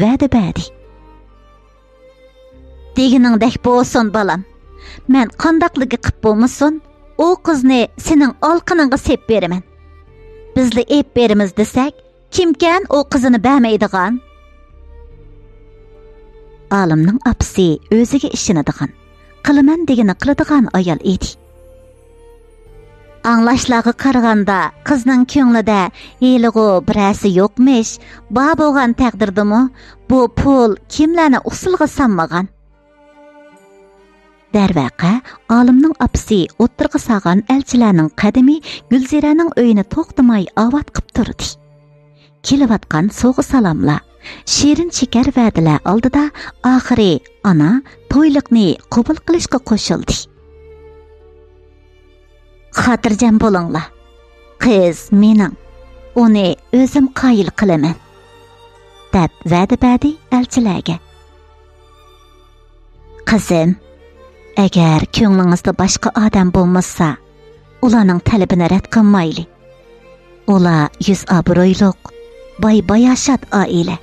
va'da berdi. Deginingdek bo'lsin balam. Men qandoqligi qilib bo'lmasin, o qizni sening olqiningga sep beraman. Bizli ep berimiz desak, kimkan o qizini bermaydigan? Olimning apisi o'ziga ishonadigan, qilaman degani qiladigan ayol edi. Anglashlarga qaraganda qizning ko'nglida heligu birasi yo'qmish. Bor bo'lgan taqdirdimi, bu pul kimlarni usulga sanmagan? Darvaqa, olimning apisi o'ttirg'i sağan elchilarning qadimi Gulziraning uyini to'xtamay avat qilib turdi. Kelavatgan so'g'i salomlar, shirin shakar va'dalar oldida oxiri ona to'yliqni qabul qilishga qo'shildi. Xotirjam bo'linglar. Qiz mening, uni o'zim qoyil qilaman, deb va'da berdi elchilarga. Qizim, agar ko'nglingizda boshqa odam bo'lmasa, ularning talabini rad qilmayli. Ular yuz obro'yliq, boy-bayashat oila.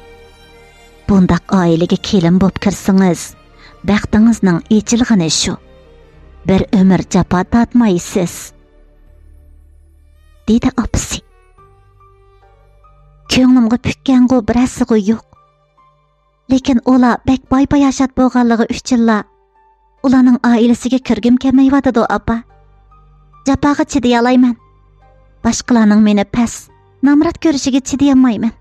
Bundaq oilaga kelin bo'lib kirsangiz, baxtingizning echilg'ini shu. Bir umr jafo tortmaysiz, dedi opisi. Ko'nglimga pukkangu birasigu yo'q. Lekin ular bek boy-bayashat bo'lganligi uchunla ularning oilasiga kirgim kelmayotadi, opa. Jafoga chiday olmayman. Boshqalarning meni pas, namrat ko'rishiga chiday olmayman,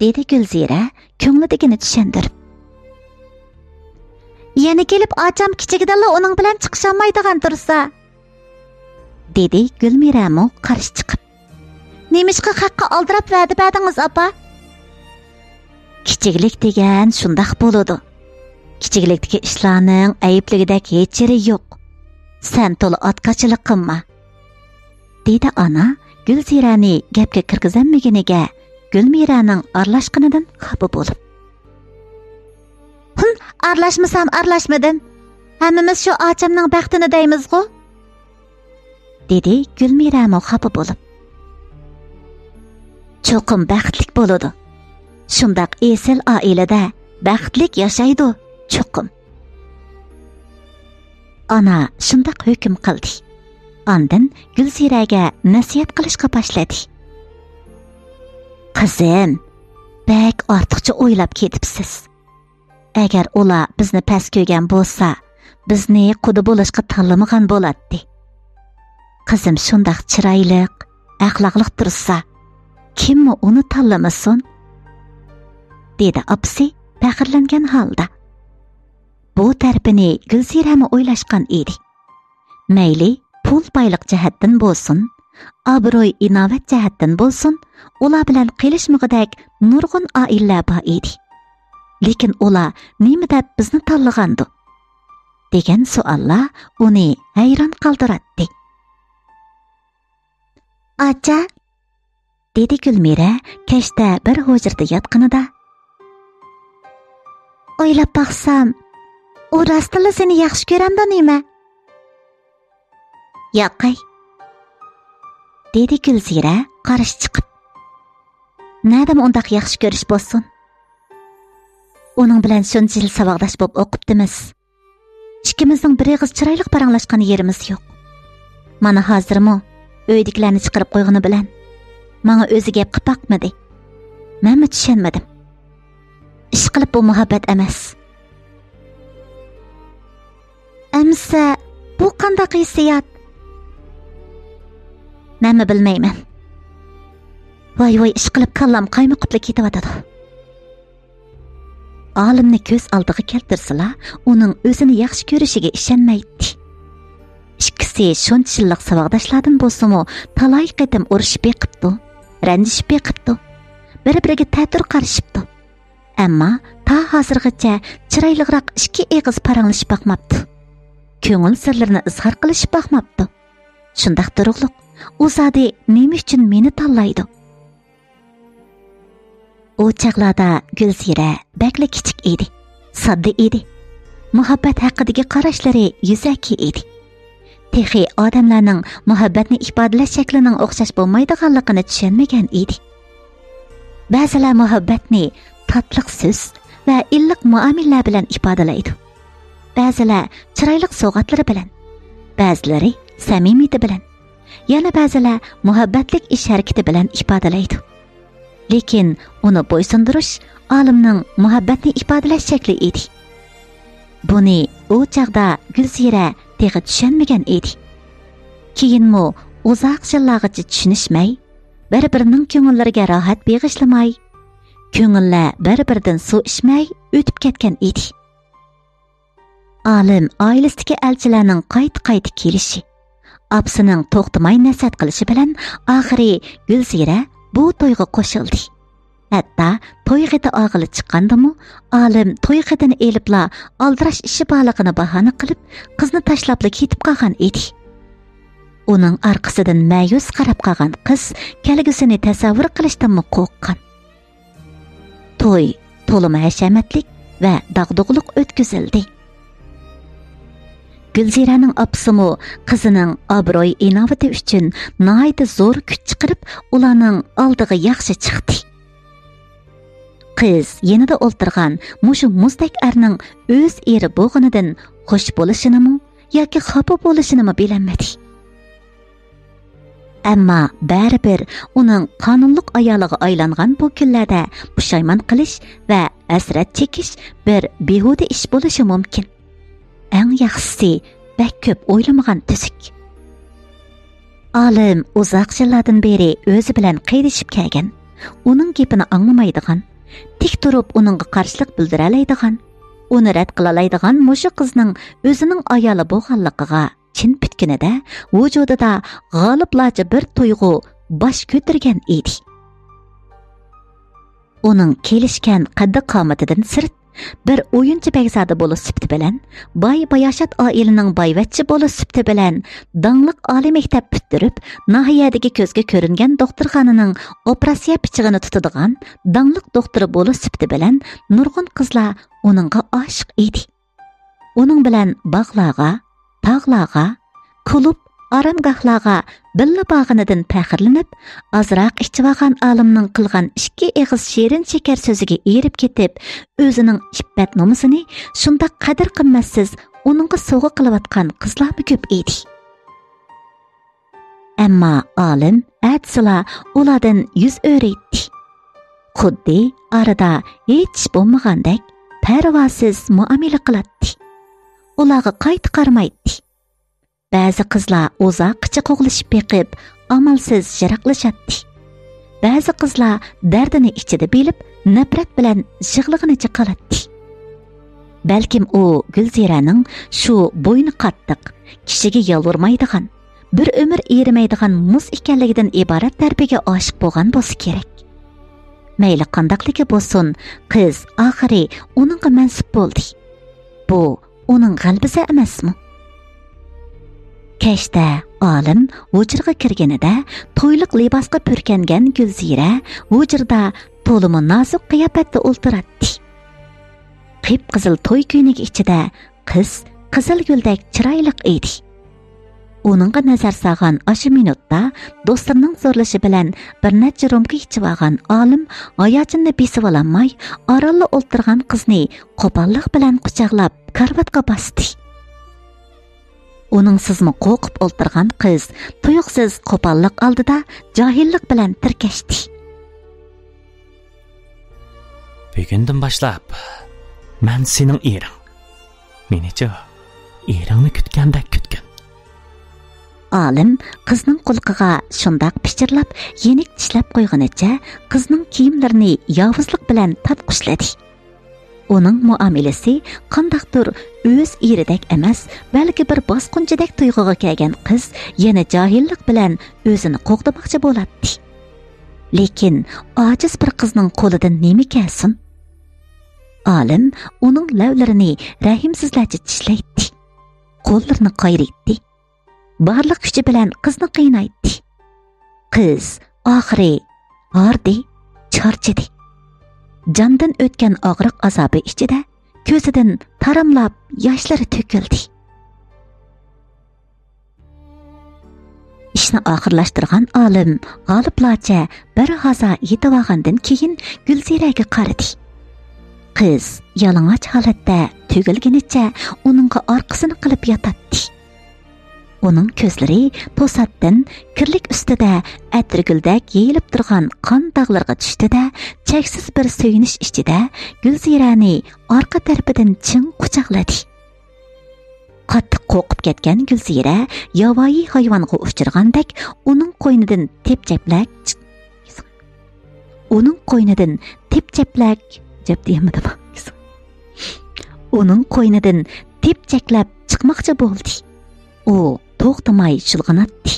dedi Gulzira ko'nglidagini tushundirib. Yana kelib ocham kichigidalla uning bilan chiqisholmaydigan tursa, dedi Gulmiramo qarshi chiqib. Nemishqa haqqa oldirab va'da berdingiz, opa? Kichiklik degan shundaq bo'ladi. Kichiklikdagi ishlarning ayibligidek hech yeri yo'q. Sen to'la otqachilik qilma, dedi ona Gulzirani gapga kirgizolmaganiga Gulmiraning aralashqanidan xafa bo'lib. Aralashmasam aralashmadim. Hammamiz shu ochamning baxtini deymiz-ku, dedi Gulmiramo xafa bo'lib. Cho'qim baxtlik bo'ladi. Shundaq esil oilada baxtlik yashaydi, cho'qim. Ana shundaq hukm qildi. Ondan Gulziraga nasihat qilishga boshladi. Qizim, bek ortiqcha o'ylab ketibsiz. Agar ular bizni past ko'rgan bo'lsa, bizni quda bo'lishga tanlamagan bo'ladi. Qizim shundaq chiroyliq, axloqli tursa, kimmi uni tanlamasin? dedi opisi faxrlangan holda. Bu tarafini Gulzirami o'ylashgan edi. Mayli pul boylik jihatdan bo'lsin, obro'y inovat jihatdan bo'lsin, ular bilan qilishmag'idak nurg'un oilalar bor edi. Lekin ular nima deb bizni tanlagandi? degan savollar uni hayron qoldirdi. Acha, dedi Gulmira kashta bir hujrada yotganida. O'ylab baqsam, u rostla seni yaxshi ko'ramdi nima? Yo'qay, dedi Gulzira qarish chiqib. Nədəm ondaq yaxşı görüş bolsun? Onun bilan shuncha yil saboqdash bo'lib o'qibdimiz. Ikkimizning bir og'iz chiroyli paranglashgan yerimiz yo'q. Mana hozirmi uydagilarni chiqarib qo'ygani bilan menga o'zi gap qilib baqmadi. Men tushunmadim. Ish qilib bu muhabbat emas. Amsa bu qanday hissiyat? Men bilmayman. Voy ish qilib kallam qaymoqibli ketyotadi. Olimni ko'z oldiga keltirsala, uning o'zini yaxshi ko'rishiga ishonmaydi. Ikkisi shuncha yillik saboqdoshlardan bo'lsa-mu, talay qatim urushib beqibdi, ranjishib beqibdi, bir-biriga ta'tir qarishibdi. Ammo ta hozirgacha chiroyliroq ikki eg'iz paranglashib baqmabdi. Ko'ngil sirlarini izhor qilishib baqmabdi. Shundaq turuqliq, u zodi nima uchun meni tanlaydi? O chaqlarda Gulzira bakla kichik edi, sodda edi. Muhabbat haqidagi qarashlari yuzaki edi. Texi odamlarning muhabbatni ifodalash shaklining o'xshash bo'lmaydiganligini tushunmagan edi. Ba'zilar muhabbatni tatliq so'z va illiq muomalalar bilan ifodalaydi. Ba'zilar chiroyli sovg'atlar bilan, ba'zilari samimiyati bilan, yana ba'zilar muhabbatlik ish harakati bilan ifodalaydi. Lekin uni bo'ysundirish olimning muhabbatni ifodalash shakli edi. Buni u chaqda Gulzira texi tushunmagan edi. Keyinmi uzoq yillargacha tushunishmay, bir-birining ko'ngillariga rohat beg'ishlamay, ko'ngillar bir-biridan suv ichmay o'tib ketgan edi. Olim oilasidagi elchilarning qayta kelishi, opsining to'xtamay nasihat qilishi bilan oxiri Gulzira bu to'yga qo'shildi. Hatto to'y g'idi og'ili chiqqandimi, olim to'y g'idini elibla aldirash ishi borligini bahona qilib, qizni tashlab ketib qolgan edi. Uning orqasidan ma'yus qarab qolgan qiz kelgusini tasavvur qilishdan qo'rqqan. To'y to'limi hashamatlik va dag'dug'liq o'tkazildi. Gulziraning opsimi qizining obro'y inovati uchun nihoyat zo'r kuch chiqarib, ularning oldiga yaxshi chiqdi. Qiz yenida o'ltirgan mushu muzdek erning o'z eri bo'g'inidan xush bo'lishinimi yoki xafa bo'lishinimi bilinmadi. Ammo baribir uning qonunliq ayoliga aylangan bu kunlarda pushaymon qilish va asrat chekish bir behuda ish bo'lishi mumkin. Eng yaxshisi bak ko'p o'ylamagan tuzuk. Olim uzoq yillardan beri o'zi bilan qaydishib kelgan, uning gapini anglamaydigan, tik turib uningga qarshilik bildira oladigan, uni rad qila oladigan mushu qizning o'zining ayoli bo'lganligiga chin bitkinida vujudida g'oliblarcha bir tuyg'u bosh ko'targan edi. Uning kelishgan qaddi qomatidan sirt bir o'yinchi begzada bo'lish sifati bilan, boy-bayashat oilaning boyvachchi bo'lish sifati bilan, dangliq oliy maktab bitirib, nahiyadagi ko'zga ko'ringan doktorxonaning operatsiya pichig'ini tutadigan dangliq doktori bo'lish sifati bilan nurg'un qizlar uningga oshiq edi. Uning bilan bog'larga, tog'larga, klub, aramgohlarga billa bag'inidan faxrlanib, azroq ichvagan olimning qilgan ikki eg'iz shirin shakar so'ziga erib ketib, o'zining iffat nomusini shunda qadr qimmatsiz uningga sovg'a qilayotgan qizlar ko'p edi. Ammo olim atsila ulardan yuz o'raydi. Xuddi arada hech bo'lmagandek parvosiz muomala qiladi. Ularga qayt qarmaydi. Ba'zi qizlar uzoqcha qo'g'lishib beqib, amalsiz jaraqlashadi. Ba'zi qizlar dardini ichida bilib, nafrat bilan yig'lig'inicha qoladi. Balkim u Gulziraning shu bo'yni qattiq, kishiga yolvormaydigan, bir umr erimaydigan muz ekanligidan iborat tarbiyaga oshiq bo'lgan bo'lsa kerak. Mayli qandaqligi bo'lsin, qiz oxiri uningga mansub bo'ldi. Bu uning g'albisi emasmi? Kashda olim hujraga kirganida to'yliq libosga purkangan Gulzira hujrada to'limi nozik qiyofatda o'ltiradi. qip-qizil to'y ko'ynagi ichida qiz qizil guldek chiroyli edi. Onunğa nazar sağan aşı minutda dostlarının zorlaşı bilen bir neçe romka içip alğan alim ayacını besip alanmay arallı oltırgan kızını qopanlıq bilen qucaqlap karvatqa bastı. Onun sızmı qoqub oltırgan kız tuyuqsız qopanlıq aldıda cahillik bilen tirkeşdi. Bugünden başlap men senin erin. Meniçe eringni kütgandek kütgün. Alim qizning qulqiga shundaq pichirlab, yenik tishlab qo'ygunicha qizning kiyimlarini yovuzlik bilan tapqushladi. Uning muomalasi qandaqdir o'z eridek emas, balki bir bosqinchidek tuyg'uga kelgan qiz yana jahillik bilan o'zini qo'g'damoqchi bo'ladi. Lekin ojiz bir qizning qo'lidan nima kelsin? Alim uning lavlarini rahimsizlarcha tishlaydi. Qo'llarini qayraydi. Barliq kuchi bilan qizni qiynaydi. Qiz oxiri hardi, charchadi. Jondan o'tgan og'riq azobi ichida ko'zidan taramlab yoshlari to'kildi. Ishni oxirlashtirgan olim g'oliblarcha bir haza yetib olgandan keyin Gulziraga qaradi. Qiz yalang'och holatda tugilganicha uningga orqasini qilib yotadi. Onun ko'zlari to'satdan kirlik ustida atirguldak yeyilib turgan qon dog'larga tushdi-da, cheksiz bir suyunish ichida Gulzirani orqa tarafidan chin quchoqladi. Qattiq qo'rqib ketgan Gulzira yovvoyi hayvonga uchirgandek uning qo'ynidan tepchaklab chiqmoqchi bo'ldi. U to'xtamay shilg'inatdi.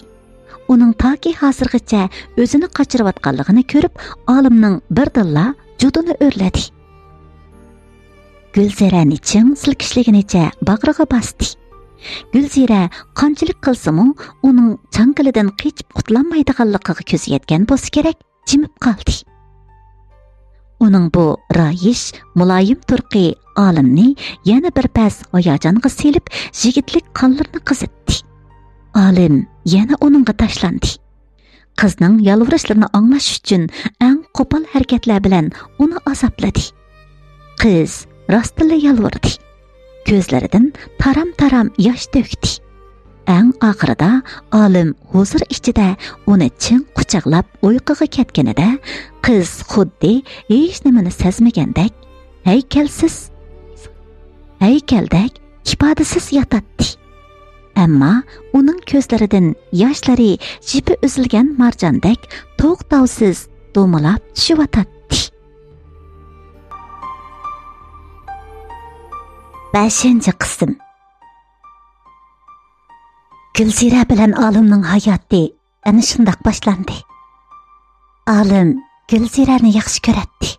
Uning toki hozirgacha o'zini qochirayotganligini ko'rib, olimning birdilla judini o'rladi. Gulzirani ching silkishligicha bag'riga bosdi. Gulzira qanchalik qilsa-mu, uning chanqilidan qechib qutlanmaydiganligiga ko'zi yetgan bo'lsa kerak, jimib qoldi. Uning bu rayish muloyim turqi olimni yana bir pas hayajonga selib, yigitlik qonlarini qizitdi. Olim yana uningga tashlandi. Qizning yalvurishlarini anglash uchun eng qo'pol harakatlar bilan uni azobladi. Qiz rostila yalvardi. Ko'zlaridan taram-taram yosh to'kdi. Eng oxirida olim huzur ichida uni chin quchoqlab uyquga ketganida qiz xuddi hech nimani sezmagandek haykaldek ifodasiz yotadi. Ammo uning ko'zlaridan yoshlari jipi uzilgan marjondek to'xtovsiz do'milab tushyotadi. 5-qism. Gulzira bilan olimning hayoti ana shundoq boshlandi. Olim Gulzirani yaxshi ko'radi.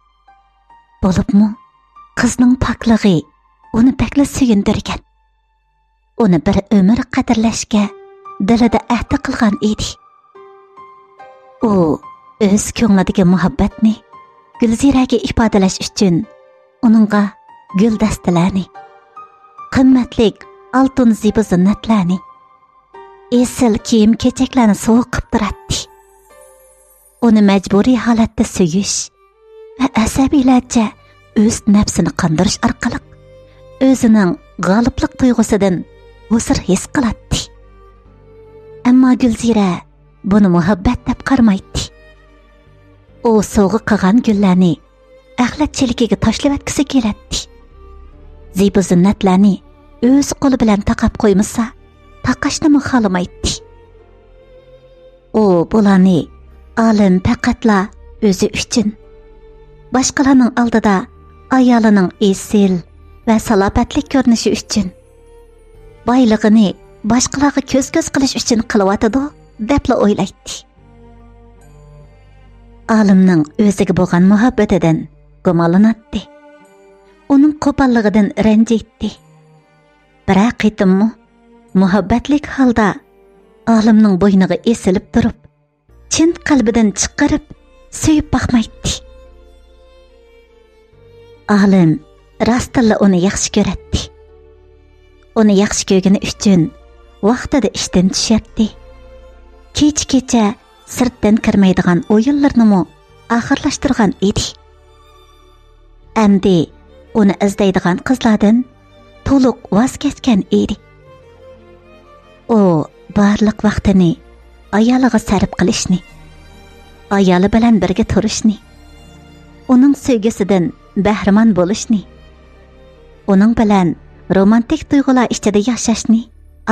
Bo'libmi, qizning pokligi uni bakla suyundirgan. Uni bir umr qadrlashga dilida ahd qilgan edi. U o'z ko'nglidagi muhabbatni Gulziraga ifodalash uchun uningga guldastalarni, qimmatlik oltin zibu zinnatlarni, esil kiyim-kechaklarni sovg'a qilib turadi. Uni majburiy holatda suyish va asabiylarcha o'z nafsini qandirish orqali o'zining g'oliblik tuyg'usidan huzur his qiladi. Ammo Gulzira buni muhabbat deb qaramaydi. U sovg'a qilgan gullarni axlatchiligiga tashlab o'tkisi keladi. Zibu zinnatlarni o'z qo'li bilan taqab qo'ymasa, taqashni xohlamaydi. U bularni olim faqatla o'zi uchun, boshqalarning oldida ayolining esil va salobatlik ko'rinishi uchun, boyligini boshqalarga ko'z-ko'z qilish uchun qilyotidi deb o'ylaydi. Olimning o'ziga bo'lgan muhabbatidan gumonlanadi. Uning qo'polligidan ranjiydi. Biroq qitimmi muhabbatlik holda olimning bo'yniga esilib turib, chin qalbidan chiqarib suyib boqmaydi. Olim rastilla uni yaxshi ko'ratdi. Uni yaxshi ko'rgani uchun vaqtida ishdan tushadi. Kecha sirtdan kirmaydigan o'yinlarni oxirlashtirgan edi. Endi uni izlaydigan qizlardan to'liq voz kechgan edi. U barliq vaqtini ayoliga sarf qilishni, ayoli bilan birga turishni, uning sevgisidan bahramand bo'lishni, uning bilan romantik tuyg'ular ichida yashashni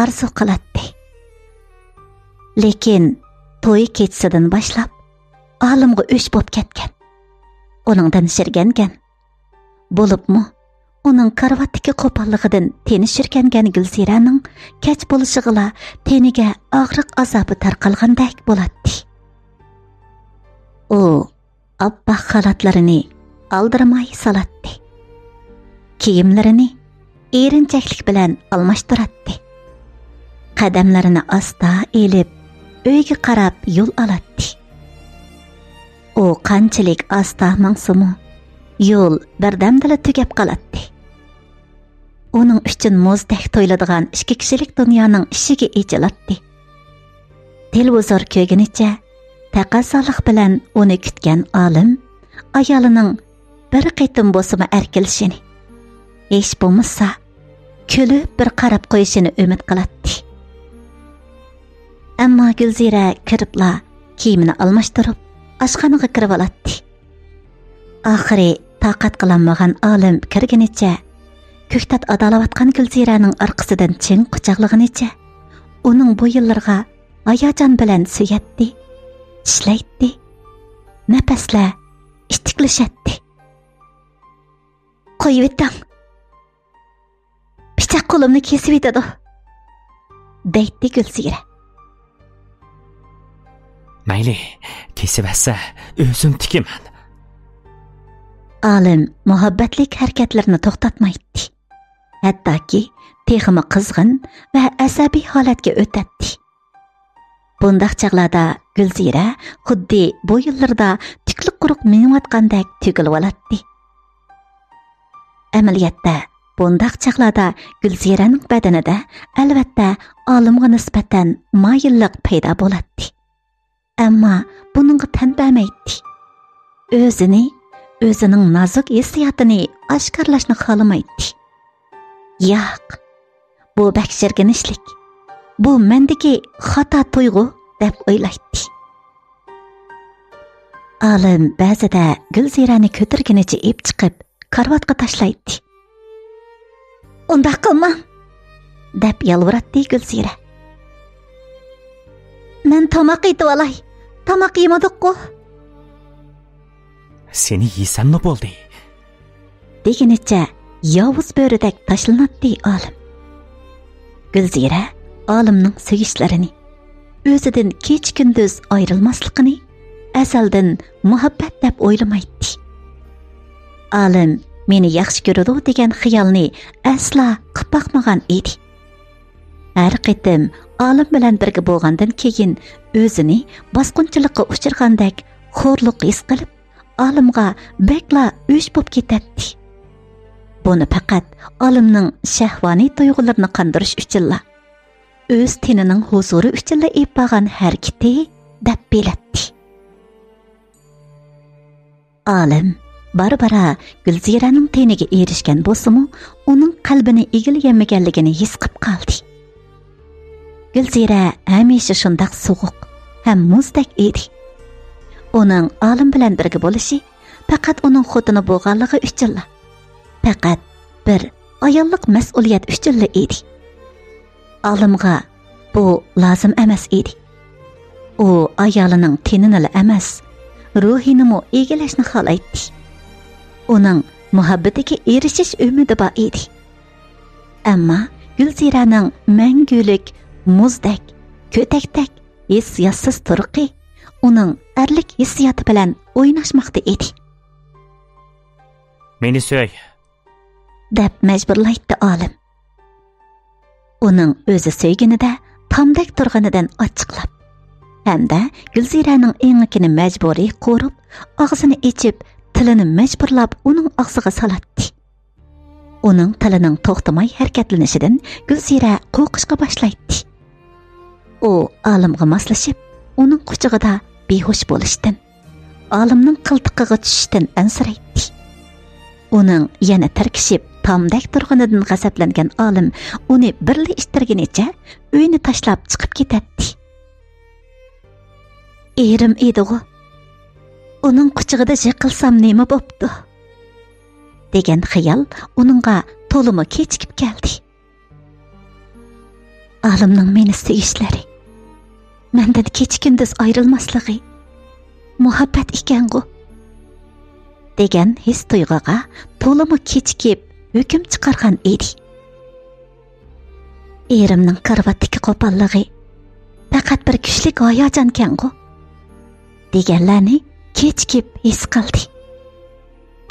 arzu qiladi. Lekin to'y kechasidan boshlab olimga o'sh bo'lib ketgan. Uningdan shirgangan. Bo'libmi, uning karvatdagi qo'polligidan teni shirkangan Gulziraning kech bo'lishig'ila teniga og'riq azobi tarqalgandek bo'ladi. U oppoq xalatlarini aldirmay soladi. Kiyimlarini erinchaklik bilan almashtiradi. Qadamlarini asta elib, uyga qarab yo'l oladi. U qanchalik asta mangsimi, yo'l birdamdala tugab qoladi. Uning uchun muzdek to'yladigan 2 kishilik dunyoning eshigi ochiladi. Televizor ko'rganicha taqozolik bilan uni kutgan olim ayolining bir qitim bo'lsa erkilishini, hech bo'lmasa kulib bir qarab qo'yishini umid qiladi. Ammo Gulzira kiribla kiyimini almashtirib oshxonaga kirib oladi. Oxiri taqat qilolmagan olim kirganicha ko'ktat adalayotgan Gulziraning orqasidan chin quchoqlaganicha uning bu yillarga hayajon bilan suyatdi, tishlaydi, nafaslar istiklashadi. Qo'yib etding. Pichoq qo'limni kesib etadi, deydi Gulzira. Mayli, kesib assa, o'zim tikiman. Olim muhabbatlik harakatlarini to'xtatmaydi. Hattoki texmi qizg'in va asabiy holatga o'tadi. Bundaq chaqlarda Gulzira xuddi bu yillarda tiklik quruq minayotgandek tugilib oladi. Amaliyotda bundaq chaqlarda Gulziraning badanida albatta olimga nisbatan moyillik paydo bo'ladi. Ammo buningga tan bermaydi. O'zining nozik hissiyotini oshkorlashni xohlamaydi. Yo'q, bu bakshirganishlik. Bu mendagi xato tuyg'u deb o'ylaydi. Olim ba'zida Gulzirani ko'targanicha ip chiqib, karvatga tashlaydi. Undaq qilma, deb yalvaradi Gulzira. Men tomoq yetib olay. Tomoq yemadik-ku. Seni yeysanmi bo'ldi? Deginicha yovuz bo'ridek tashlanadi olim. Gulzira olimning segishlarini, o'zidan kech-kunduz ayrilmasligini azaldan muhabbat deb o'ylamaydi. Olim meni yaxshi ko'radi degan xiyolni asla qilib boqmagan edi. Har qitim olim bilan birga bo'lgandan keyin o'zini bosqinchilikqa uchirgandek xo'rliq his qilib, olimga bekla o'sh bo'lib ketadi. Buni faqat olimning shahvoniy tuyg'ularini qandirish uchunla, o'z tenining huzuri uchunla epag'an harakati deb biladi. Olim barbara Gulziraning teniga erishgan bo'lsa-mu, uning qalbini egilganmaganligini his qilib qoldi. Gulzira hamisha shundoq sovuq ham muzdek edi. Uning olim bilan birga bo'lishi faqat uning xotini bo'lganligi uchunla, faqat bir ayollik mas'uliyat uchunla edi. Olimga bu lozim emas edi. U ayolining tenini emas, ruhini egilashni xohlaydi. Uning muhabbatiga erishish umidi bor edi. Ammo Gulziraning mangulik muzdek, ko'takdak hissiyotsiz turqi uning erlik hissiyoti bilan o'ynashmoqda edi. Meni so'y, deb majburlaydi olim. Uning o'zi so'yginida tamdak turganidan ochiqlab, hamda Gulziraning engikini majburiy qo'rib, og'zini ichib, tilini majburlab uning og'ziga soladi. Uning tilining to'xtamay harakatlanishidan Gulsira qo'rqishga boshlaydi. U olimga moslashib, uning quchog'ida behush bo'lishdan, olimning qiltiqiga tushishdan ansiraydi. Uning yana tarkishib, tomdak turganidan g'azablangan olim uni birli ishtirganicha uyni tashlab chiqib ketadi. Erim edi-ku. Uning quchog'ida yiqilsam nima bo'pti? degan xayol uningga to'limi kechikib keldi. Olimning meni sevgishlari, mendan kech-kunduz ayrilmasligi muhabbat ekan-ku degan his tuyg'uga to'limi kechikib hukm chiqargan edi. Erimning karvatdagi qo'polligi faqat bir kuchli hayajonkan-ku deganlarni kechikib his qildi.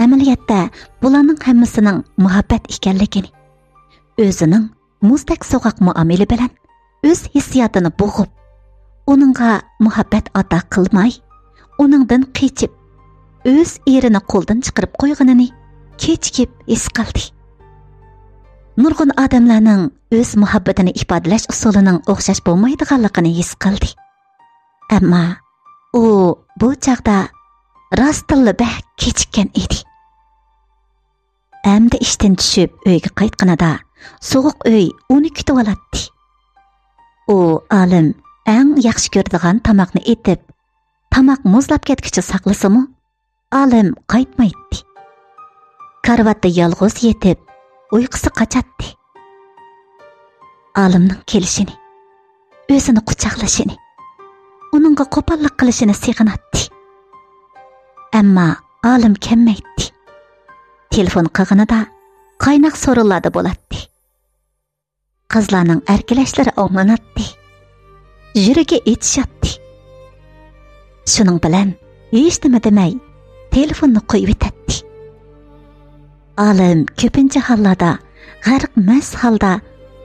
Amaliyotda bularning hammasining muhabbat ekanligini, o'zining muzdek so'g'aq muomala bilan o'z hissiyotini bo'g'ib, uningga muhabbat ato qilmay, uningdan qechib, o'z erini qo'ldan chiqarib qo'yganini kechikib his qildi. Nurg'un odamlarning o'z muhabbatini ifodalash usulining o'xshash bo'lmaydiganligini his qildi. Ammo u bu chaqda rostilla bak kechikkan edi. Amdi ishdan tushib uyga qaytganida so'g'uq uy uni kutib oladi. U olim eng yaxshi ko'radigan tamoqni etib, tamoq muzlab ketguncha saqlasimi, olim qaytmaydi. Karvatda yolg'iz yetib, uyqusi qochadi. Olimning kelishini, o'zini quchoqlashini, uningga qo'pollik qilishini sig'inadi. Ammo olim kelmaydi. Telefon qilganida qaynoq so'rovlarda bo'ladi. Qizlarning erkalashlari o'nglanadi. Yuragi etishadi. Shuning bilan hech nima demay telefonni qo'yib etadi. Olim ko'pincha hollarda g'arqmas holda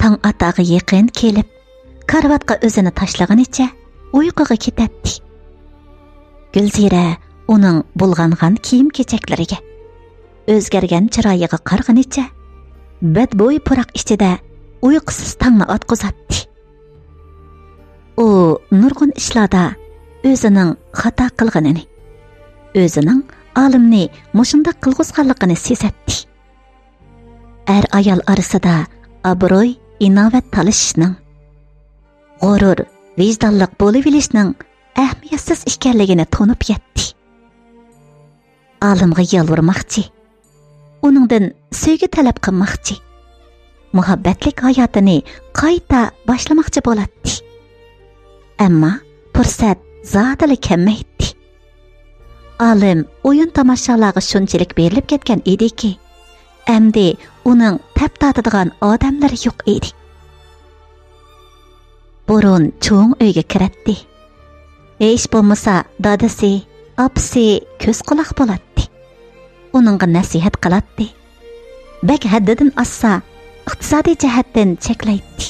tong atog'i yaqin kelib, karvatga o'zini tashlaganicha uyquga ketadi. Gulzira uning bulg'angan kiyim-kechaklariga, o'zgargan chiroyiga qarag'anicha badbo'y puroq ichida uyqusiz tongni o'tkazadi. U nurg'un ishlarda o'zining xato qilganini, o'zining olimni mushunda qilg'izganligini sezadi. Ayol orasida obro'y, inovat talashishning, g'urur, vijdonliq bo'lib olishning ahamiyatsiz ekanligini to'nib yetdi. Olimga yalvarmoqchi, uningdan sevgi talab qilmoqchi, muhabbatlik hayotini qayta boshlamoqchi bo'ladi. Ammo fursat zotili kelmaydi. Olim o'yin tomoshalarga shunchalik berilib ketgan ediki, endi uning tap tortadigan odamlari yo'q edi. Burun cho'ng uyga kiradi. Hech bo'lmasa dadasi, opasi ko'z quloq bo'ladi. Uningga nasihat qiladi. Bak haddidan oshsa, iqtisodiy jihatdan cheklaydi.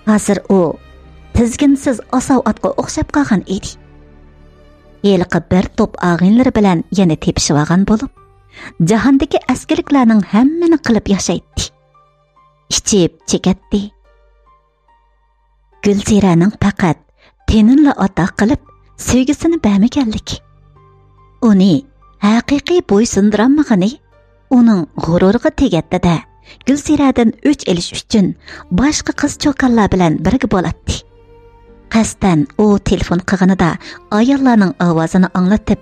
Hozir u tizginsiz osov otga o'xshab qolgan edi. Yeliqi bir to'p og'inlari bilan yana tepishib olgan bo'lib, jahondagi askarliklarning hammani qilib yashaydi. Ichib chekatdi. Gulziraning faqat teninla ato qilib sevgisini bermaganlik, uni haqiqiy bo'ysundiramagani uning g'ururiga tegatdi-da, Gulziradan o'ch elish uchun boshqa qiz cho'kanlar bilan birga bo'ladi. Qasdan u telefon qilganida ayollarning ovozini anglatib,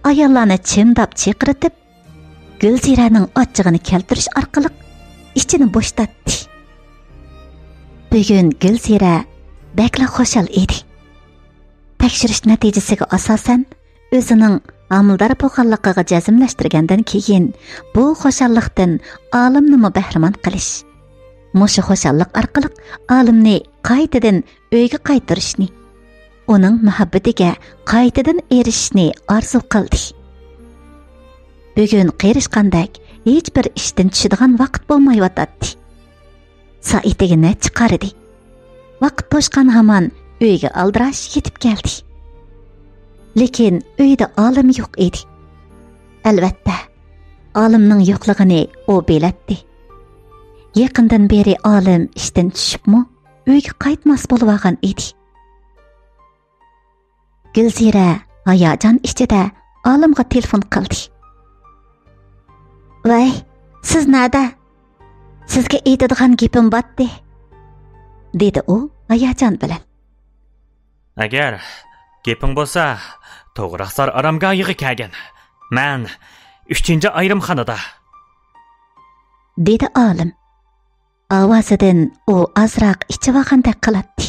ayollarni chimdab chiqiritib, Gulziraning ochig'ini keltirish orqali ichini bo'shatdi. Bugun Gulzira bakla xo'shal edi. Tekshirish natijasiga asosan o'zining amildor bo'lganligiga jazmlashtirgandan keyin bu xo'shallikdan olimni bahramand qilish, mushu xo'shallik orqali olimni qaytadan uyga qaytarishni, uning muhabbatiga qaytadan erishishni orzu qildi. Bugun qerishqandak hech bir ishdan tushadigan vaqt bo'lmayotdi. Soatiga ne chiqardi. Vaqt to'shqan hamon uyga aldirash yetib keldi. Lekin uyda olim yo'q edi. Albatta, Olimning yo'qligini u belətdi. Yaqindan beri olim ishdan tushibmi, uyga qaytmas bo'lib olgan edi. Gulzira hayajon ichida olimga telefon qildi. "Voy, siz nada? Sizga aytadigan gapim botdi", dedi u hayajon bilan. Agar gaping bo'lsa, to'g'riqsar aramgohiga kelgan. Men 3-ayrimxonada, dedi olim. Ovozidan u azroq ichib olgandek qiladi.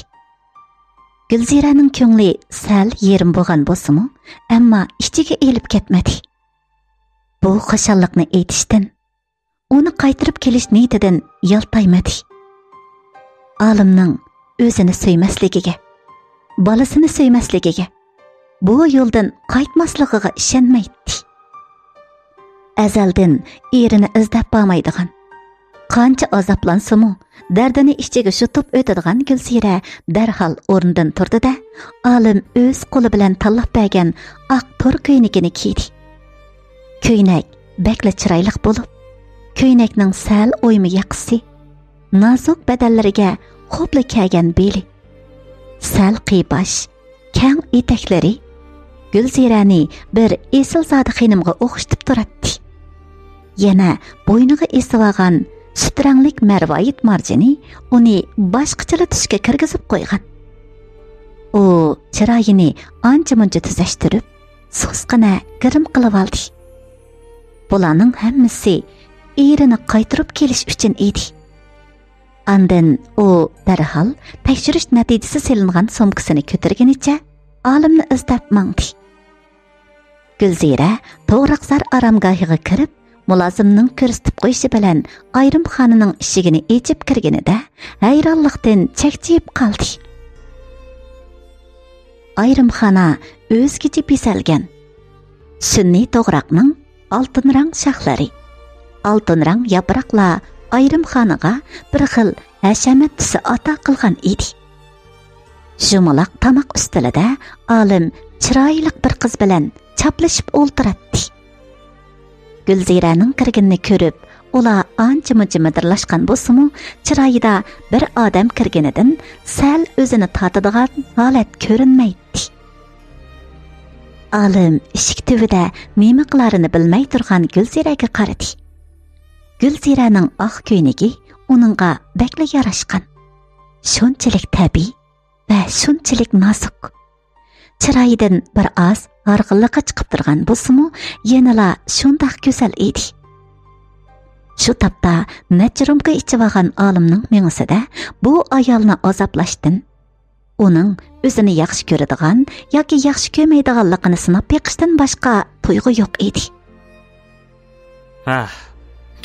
Gulziraning ko'ngli sal yerim bo'lgan bo'lsa-mu, ammo ichiga elib ketmadi. Bu xushalliqni aytishdan, uni qaytirib kelish niyatidan yaltaymadi. Olimning o'zini suymasligiga, bolasini suymasligiga, bu yo'ldan qaytmasligiga ishonmaydi. Azaldan erini izlab bo'lmaydigan, qancha azoblansa-mu, dardini ichiga shutib o'tadigan Gulzira darhol o'rnidan turdi-da, olim o'z qo'li bilan tanlab bergan oq to'r ko'ynagini kiydi. Ko'ynak bakla chiroyli bo'lib, ko'ynakning sal o'ymi yaqisi, nozik badallariga xo'pla kelgan beli, sal qiyosh, kang etaklari Gulzirani bir esilzoda xonimga o'xshatib turadi. Yana bo'yniga esib olgan shitranglik marvoyit marjini uni boshqacha tusga kirgizib qo'ygan. U chiroyini ancha-muncha tuzashtirib, so'sqina girim qilib oldi. Bularning hammasi erini qaytirib kelish uchun edi. Andan u darhol tekshirish natijasi selingan sumkasini ko'targanicha olimni izlab mangdi. Gulzira to'g'riqsar aramgohiga kirib, mulozimning ko'rsatib qo'yishi bilan ayrimxonaning eshigini ochib kirganida hayronlikdan chakchiyib qoldi. Ayrimxona o'zgacha besalgan. Sunniy to'g'raqning oltin rang shoxlari, oltin rang yaproqlar ayrimxonaga bir xil hashamat tusi ato qilgan edi. Jumaloq tamoq ustilida olim chiroyli bir qiz bilan chaplashib o'ltiradi. Gulziraning kirganini ko'rib, ular ancha-muncha midirlashgan bo'lsa-mu, chiroyida bir odam kirganidan sal o'zini totadigan holat ko'rinmaydi. Olim eshik tubida nima qilarini bilmay turgan Gulziraga qaradi. Gulziraning oq ko'ynagi uningga bakla yarashgan. Shunchalik tabiiy va shunchalik nozik. Chiroyidan bir oz g'arg'illiqqa chiqib turgan bo'lsa-mu, yanala shundoq go'zal edi. Shu topda nachirumga ichib olgan olimning meng'isida bu ayolni azoblashdan, uning o'zini yaxshi ko'radigan yoki yaxshi ko'rmaydiganligini sinab beqishdan boshqa tuyg'u yo'q edi.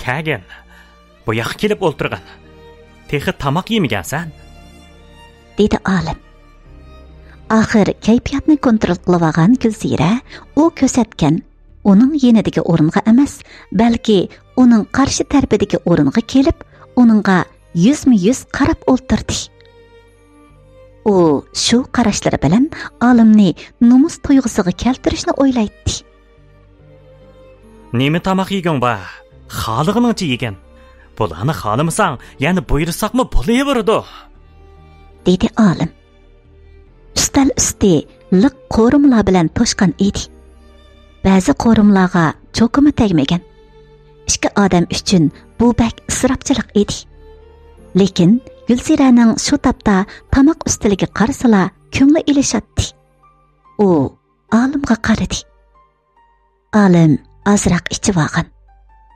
Kagan, bu yoqqa kelib o'ltirgan. Texi tamoq yemagansan? Dedi olim. Axir kayfiyatni kontrol qilib olgan Gulzira u ko'rsatgan uning yenidagi o'ringa emas, balki uning qarshi tarafidagi o'ringa kelib, uningga yuzma-yuz qarab o'ltirdi. U shu qarashlari bilan olimni nomus tuyg'usiga keltirishni o'ylaydi. Nima tamoq yegan ba? Xoliqningcha yegan. Bularni xohlamasang, yana buyursaqmi bo'laveradi, dedi olim. Ustal usti liq qo'rimlar bilan to'shqan edi. Ba'zi qo'rimlarga cho'qimi tegmagan. Ikki odam uchun bu bak isrofchilik edi. Lekin Gulziraning shu topda tamoq ustiliga qarasalar ko'ngli ilishadi. U olimga qaradi. Olim azroq ichib olgan.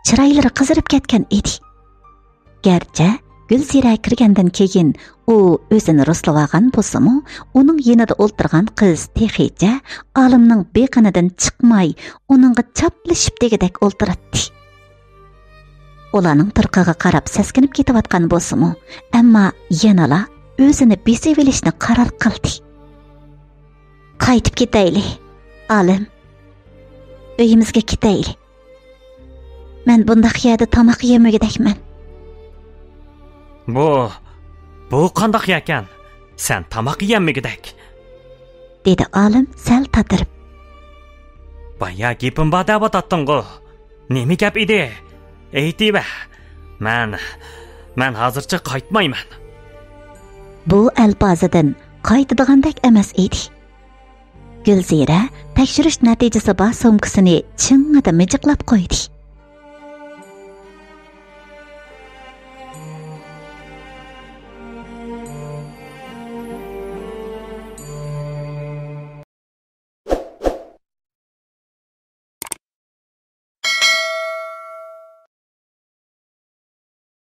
Chiroylari qizarib ketgan edi. Garchi Gulzira kirgandan keyin u o'zini roslavagan bo'lsa-mu, uning yanida o'ltirgan qiz texicha olimning beqinidan chiqmay, uningga chaplashib degidek o'ltiradi. Ularning turqiga qarab seskinib ketayotgan bo'lsa-mu, ammo yanala o'zini besib olishni qaror qildi. Qaytib ketaylik, olim. Uyimizga ketaylik. Men bundaq yerda tamoq yemagidakman. Bu qandoq ekan? Sen tamoq yemagidak, dedi olim sal tatirib. Baya gapim bor deb o'tatding-ku. nima gap edi? Aytib, men hozircha qaytmayman. Bu alpozidan qaytadigandak emas edi. Gulzira tekshirish natijasi bor sumkasini chingida mijiqlab qo'ydi.